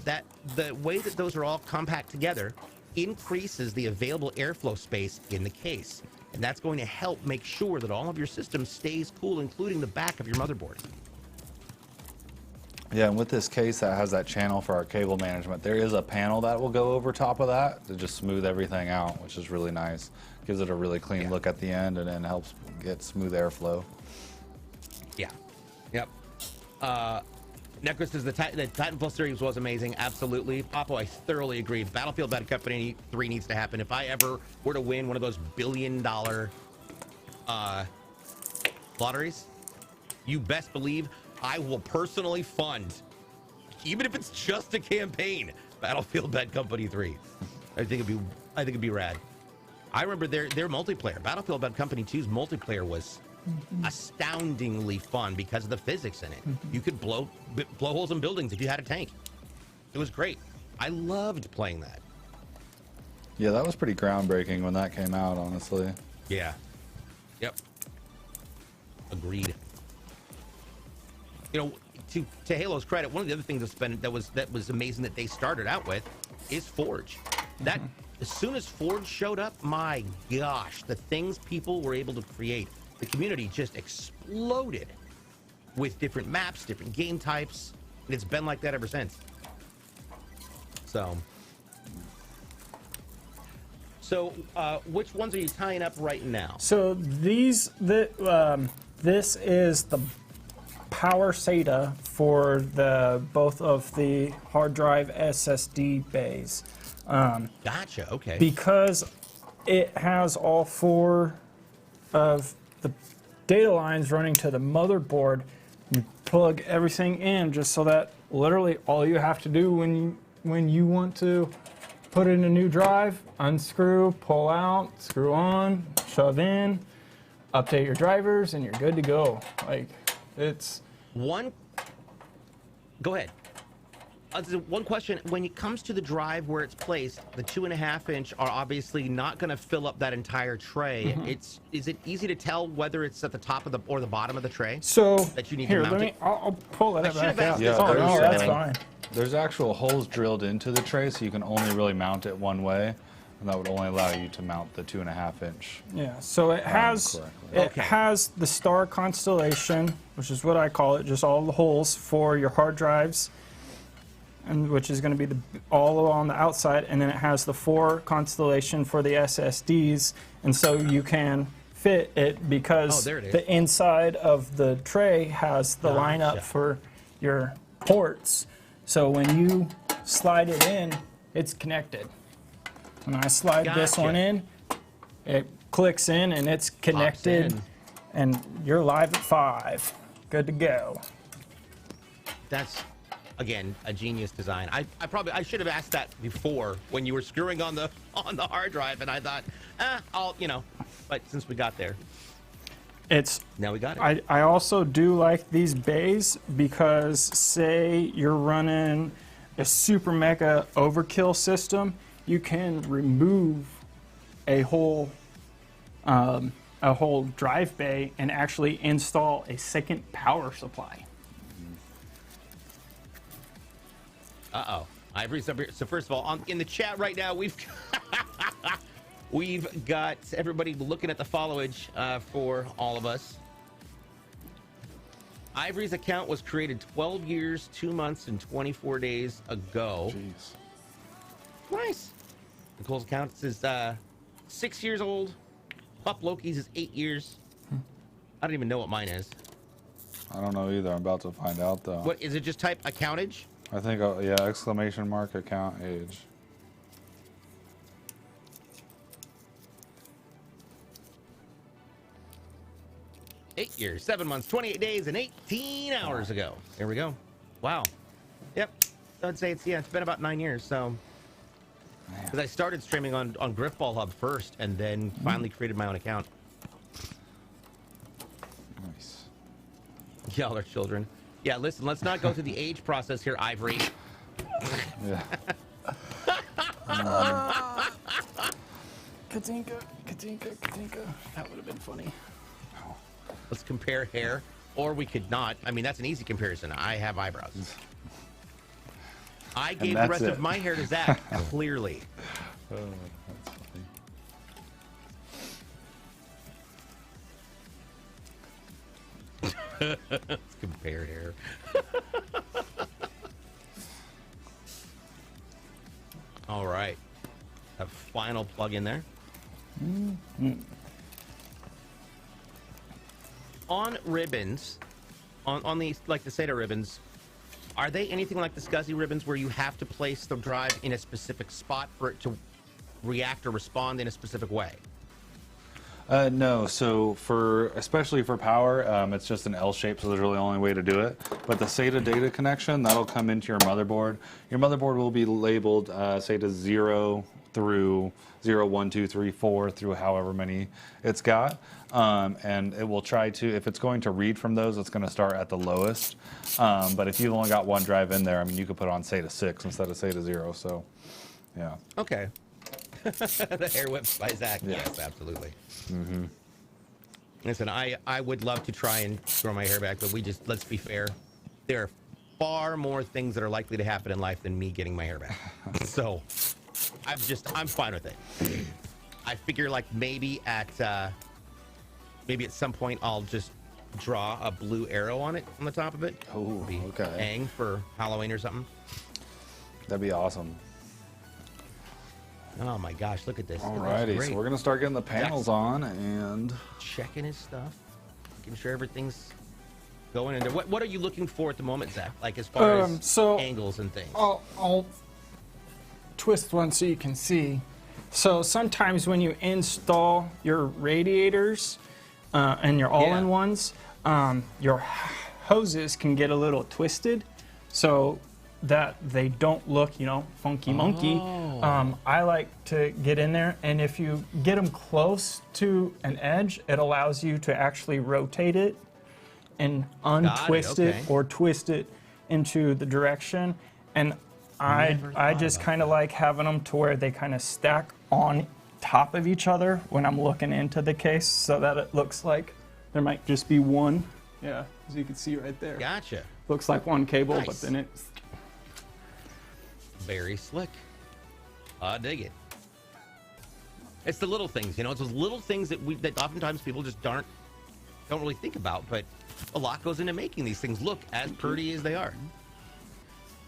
that the way that those are all compact together increases the available airflow space in the case. And that's going to help make sure that all of your system stays cool, including the back of your motherboard. Yeah, and with this case that has that channel for our cable management, there is a panel that will go over top of that to just smooth everything out, which is really nice. Gives it a really clean look at the end, and then helps get smooth airflow. Yeah. Yep. Necros says the Titanfall series was amazing. Absolutely. Papo, I thoroughly agree. Battlefield Bad Company 3 needs to happen. If I ever were to win one of those billion-dollar lotteries, you best believe I will personally fund, even if it's just a campaign, Battlefield Bad Company 3. I think it'd be rad. I remember their multiplayer. Battlefield Bad Company 2's multiplayer was astoundingly fun because of the physics in it. You could blow holes in buildings if you had a tank. It was great. I loved playing that. Yeah, that was pretty groundbreaking when that came out, honestly. Yeah. Yep. Agreed. You know, to Halo's credit, one of the other things that was amazing that they started out with is Forge. That as soon as Forge showed up, my gosh, the things people were able to create. The community just exploded with different maps, different game types, and it's been like that ever since. So which ones are you tying up right now? So this is the power SATA for both of the hard drive SSD bays. Gotcha. Okay. Because it has all four of the data lines running to the motherboard, you plug everything in just so that literally all you have to do when you want to put in a new drive, unscrew, pull out, screw on, shove in, update your drivers, and you're good to go. Like, it's one. Go ahead. One question: when it comes to the drive where it's placed, the 2.5 inch are obviously not going to fill up that entire tray. Is it easy to tell whether it's at the top of the or the bottom of the tray? So that you need here, to mount it. I'll pull it back out. Yeah, no, that's fine. There's actual holes drilled into the tray, so you can only really mount it one way, and that would only allow you to mount the 2.5 inch. Yeah. So it has has the star constellation, which is what I call it, just all the holes for your hard drives, and which is going to be all on the outside, and then it has the 4 constellation for the SSDs, and so you can fit it because the inside of the tray has the lineup for your ports. So when you slide it in, it's connected. When I slide this one in, it clicks in and it's connected, and you're live at 5. Good to go. That's, again, a genius design. I should have asked that before when you were screwing on the hard drive, and I thought, but since we got there, now we got it. I also do like these bays because, say you're running a super mega overkill system, you can remove a whole drive bay and actually install a second power supply. Ivory's up here. So first of all, in the chat right now, we've got everybody looking at the followage for all of us. Ivory's account was created 12 years, 2 months, and 24 days ago. Jeez. Nice. Nicole's account is 6 years old. Pup Loki's is 8 years. I don't even know what mine is. I don't know either. I'm about to find out though. What is it? Just type accountage? I think, yeah, exclamation mark account age. Eight years, 7 months, 28 days, and 18 hours ago. There we go. Wow. Yep. So I'd say it's been about 9 years. So, because I started streaming on Griffball Hub first, and then finally created my own account. Nice. Y'all are children. Yeah, listen, let's not go through the age process here, Ivory. Yeah. Katinka. That would have been funny. Let's compare hair, or we could not. I mean, that's an easy comparison. I have eyebrows. I gave the rest of my hair to Zack, clearly. Oh, that's funny. Let's compare hair. All right. A final plug in there. On ribbons, on the like the SATA ribbons, are they anything like the SCSI ribbons where you have to place the drive in a specific spot for it to react or respond in a specific way? No, so especially for power, it's just an L shape, so there's really only way to do it. But the SATA data connection, that'll come into your motherboard. Your motherboard will be labeled SATA 0 through 0, 1, 2, 3, 4 through however many it's got. And it will try to, if it's going to read from those, it's going to start at the lowest. But if you've only got one drive in there, I mean, you could put on SATA 6 instead of SATA 0, so yeah. Okay. The hair whips by Zack. Yeah. Yes, absolutely. Mm-hmm. Listen, I would love to try and grow my hair back, but let's be fair. There are far more things that are likely to happen in life than me getting my hair back. So I'm fine with it. I figure like maybe at some point I'll just draw a blue arrow on it on the top of it. Oh, okay. Hang for Halloween or something. That'd be awesome. Oh my gosh, look at this. Alrighty, so we're gonna start getting the panels on and checking his stuff, making sure everything's going in there. What are you looking for at the moment, Zack? Like as far as angles and things? I'll twist one so you can see. So sometimes when you install your radiators and your all-in-ones, your hoses can get a little twisted. So that they don't look, funky monkey. I like to get in there, and if you get them close to an edge, it allows you to actually rotate it and untwist it or twist it into the direction. And I just kind of like having them to where they kind of stack on top of each other when I'm looking into the case, so that it looks like there might just be one. Yeah, as you can see right there. Gotcha. Looks like one cable, Nice. but then it's Very slick. I dig it. It's the little things, it's those little things that oftentimes people just don't really think about, but a lot goes into making these things look as pretty as they are.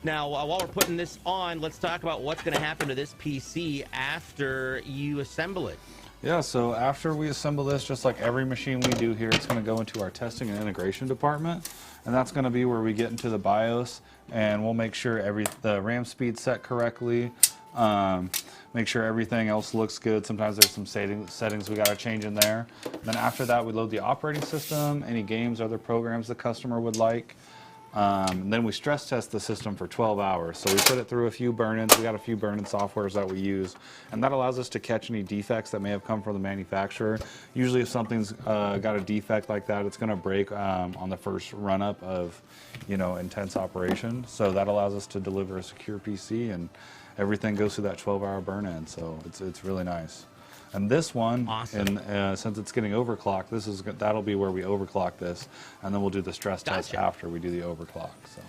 Now, while we're putting this on, let's talk about what's going to happen to this PC after you assemble it. yeah, so after we assemble this, just like every machine we do here, it's going to go into our testing and integration department, and that's going to be where we get into the BIOS, and we'll make sure the RAM speed's set correctly, make sure everything else looks good. Sometimes there's some settings we got to change in there. Then after that, we load the operating system, any games, other programs the customer would like. And then we stress test the system for 12 hours. So we put it through a few burn-ins. We got a few burn-in softwares that we use, and that allows us to catch any defects that may have come from the manufacturer. Usually if something's got a defect like that, it's gonna break on the first run-up of, intense operation. So that allows us to deliver a secure PC, and everything goes through that 12-hour burn-in. So it's really nice. And this one, awesome. and since it's getting overclocked, that'll be where we overclock this, and then we'll do the stress test after we do the overclock. So.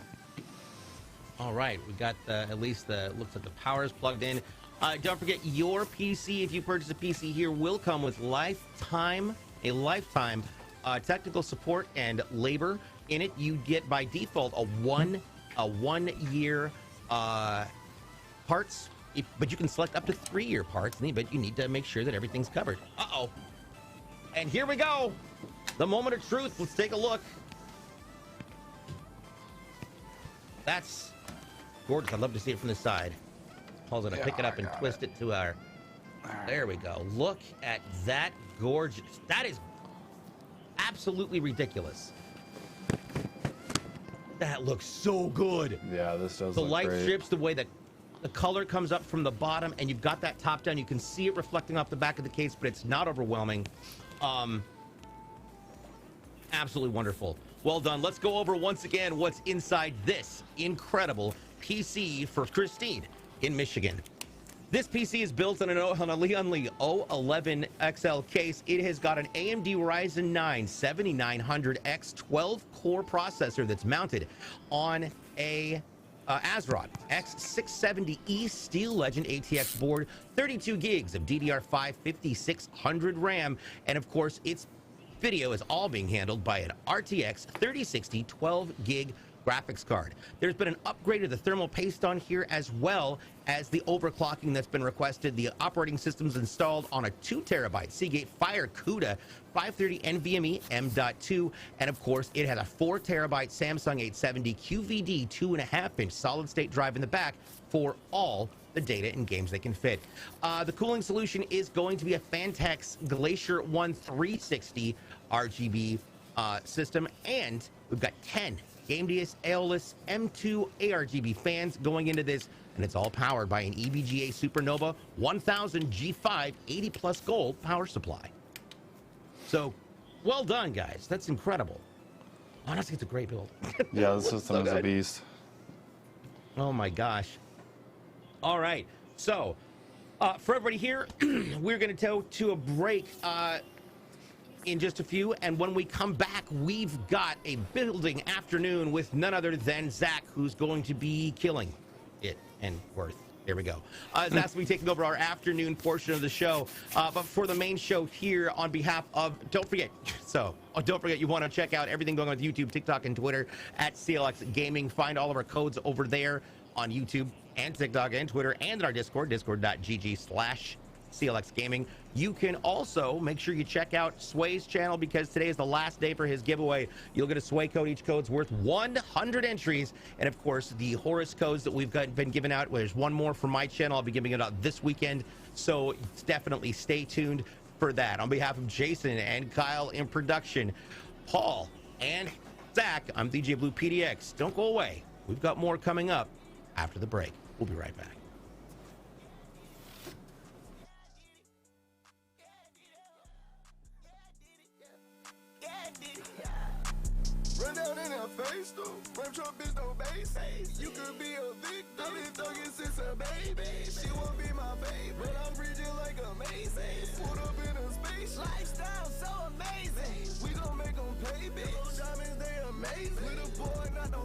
All right, we got at least looks like the power is plugged in. Don't forget, your PC, if you purchase a PC here, will come with a lifetime technical support and labor. in it, you get by default a one year parts, but you can select up to 3-year parts, but you need to make sure that everything's covered. Uh-oh. And here we go. The moment of truth. Let's take a look. That's gorgeous. I'd love to see it from the side. Paul's gonna pick it up and twist it to our... There we go. Look at that gorgeous... That is absolutely ridiculous. That looks so good. Yeah, this does the look light great. strips, the way that the color comes up from the bottom, and you've got that top down. You can see it reflecting off the back of the case, but it's not overwhelming. Absolutely wonderful. Well done. Let's go over once again what's inside this incredible PC for Christine in Michigan. This PC is built on a O11 XL case. It has got an AMD Ryzen 9-7900X 12-core processor that's mounted on a ASRock X670E Steel Legend ATX board, 32 gigs of DDR5-5600 RAM, and of course its video is all being handled by an RTX 3060 12-gig graphics card. There's been an upgrade of the thermal paste on here, as well as the overclocking that's been requested. The operating system's installed on a 2TB Seagate Firecuda 530 NVMe M.2, and of course it has a 4TB Samsung 870 QVD 2.5-inch solid-state drive in the back for all the data and games they can fit. The cooling solution is going to be a Phanteks Glacier 360 RGB system, and we've got 10 AMD AEOLUS M2 ARGB fans going into this, and it's all powered by an EVGA Supernova 1000 G5 80+ gold power supply. So, well done, guys. That's incredible. Honestly, it's a great build. Yeah, the system is a beast. Oh my gosh. All right. So, for everybody here, we're going to go to a break in just a few, and when we come back, we've got a building afternoon with none other than Zack, who's going to be killing it and worth. There we go. That's me taking over our afternoon portion of the show. But for the main show here, on behalf of, don't forget, you want to check out everything going on with YouTube, TikTok, and Twitter at CLX Gaming. Find all of our codes over there on YouTube and TikTok and Twitter, and in our Discord, discord.gg/CLX Gaming. You can also make sure you check out Sway's channel, because today is the last day for his giveaway. You'll get a Sway code. Each code's worth 100 entries. And of course, the Horus codes that we've been giving out, there's one more for my channel. I'll be giving it out this weekend. So definitely stay tuned for that. On behalf of Jason and Kyle in production, Paul and Zack, I'm DJ BluePDX. Don't go away. We've got more coming up after the break. We'll be right back. Run down in her face, though. Rap truck bitch, no base. You could be a victim. I've been thugging since a baby. She won't be my baby, but I'm preaching like a mason. Put up in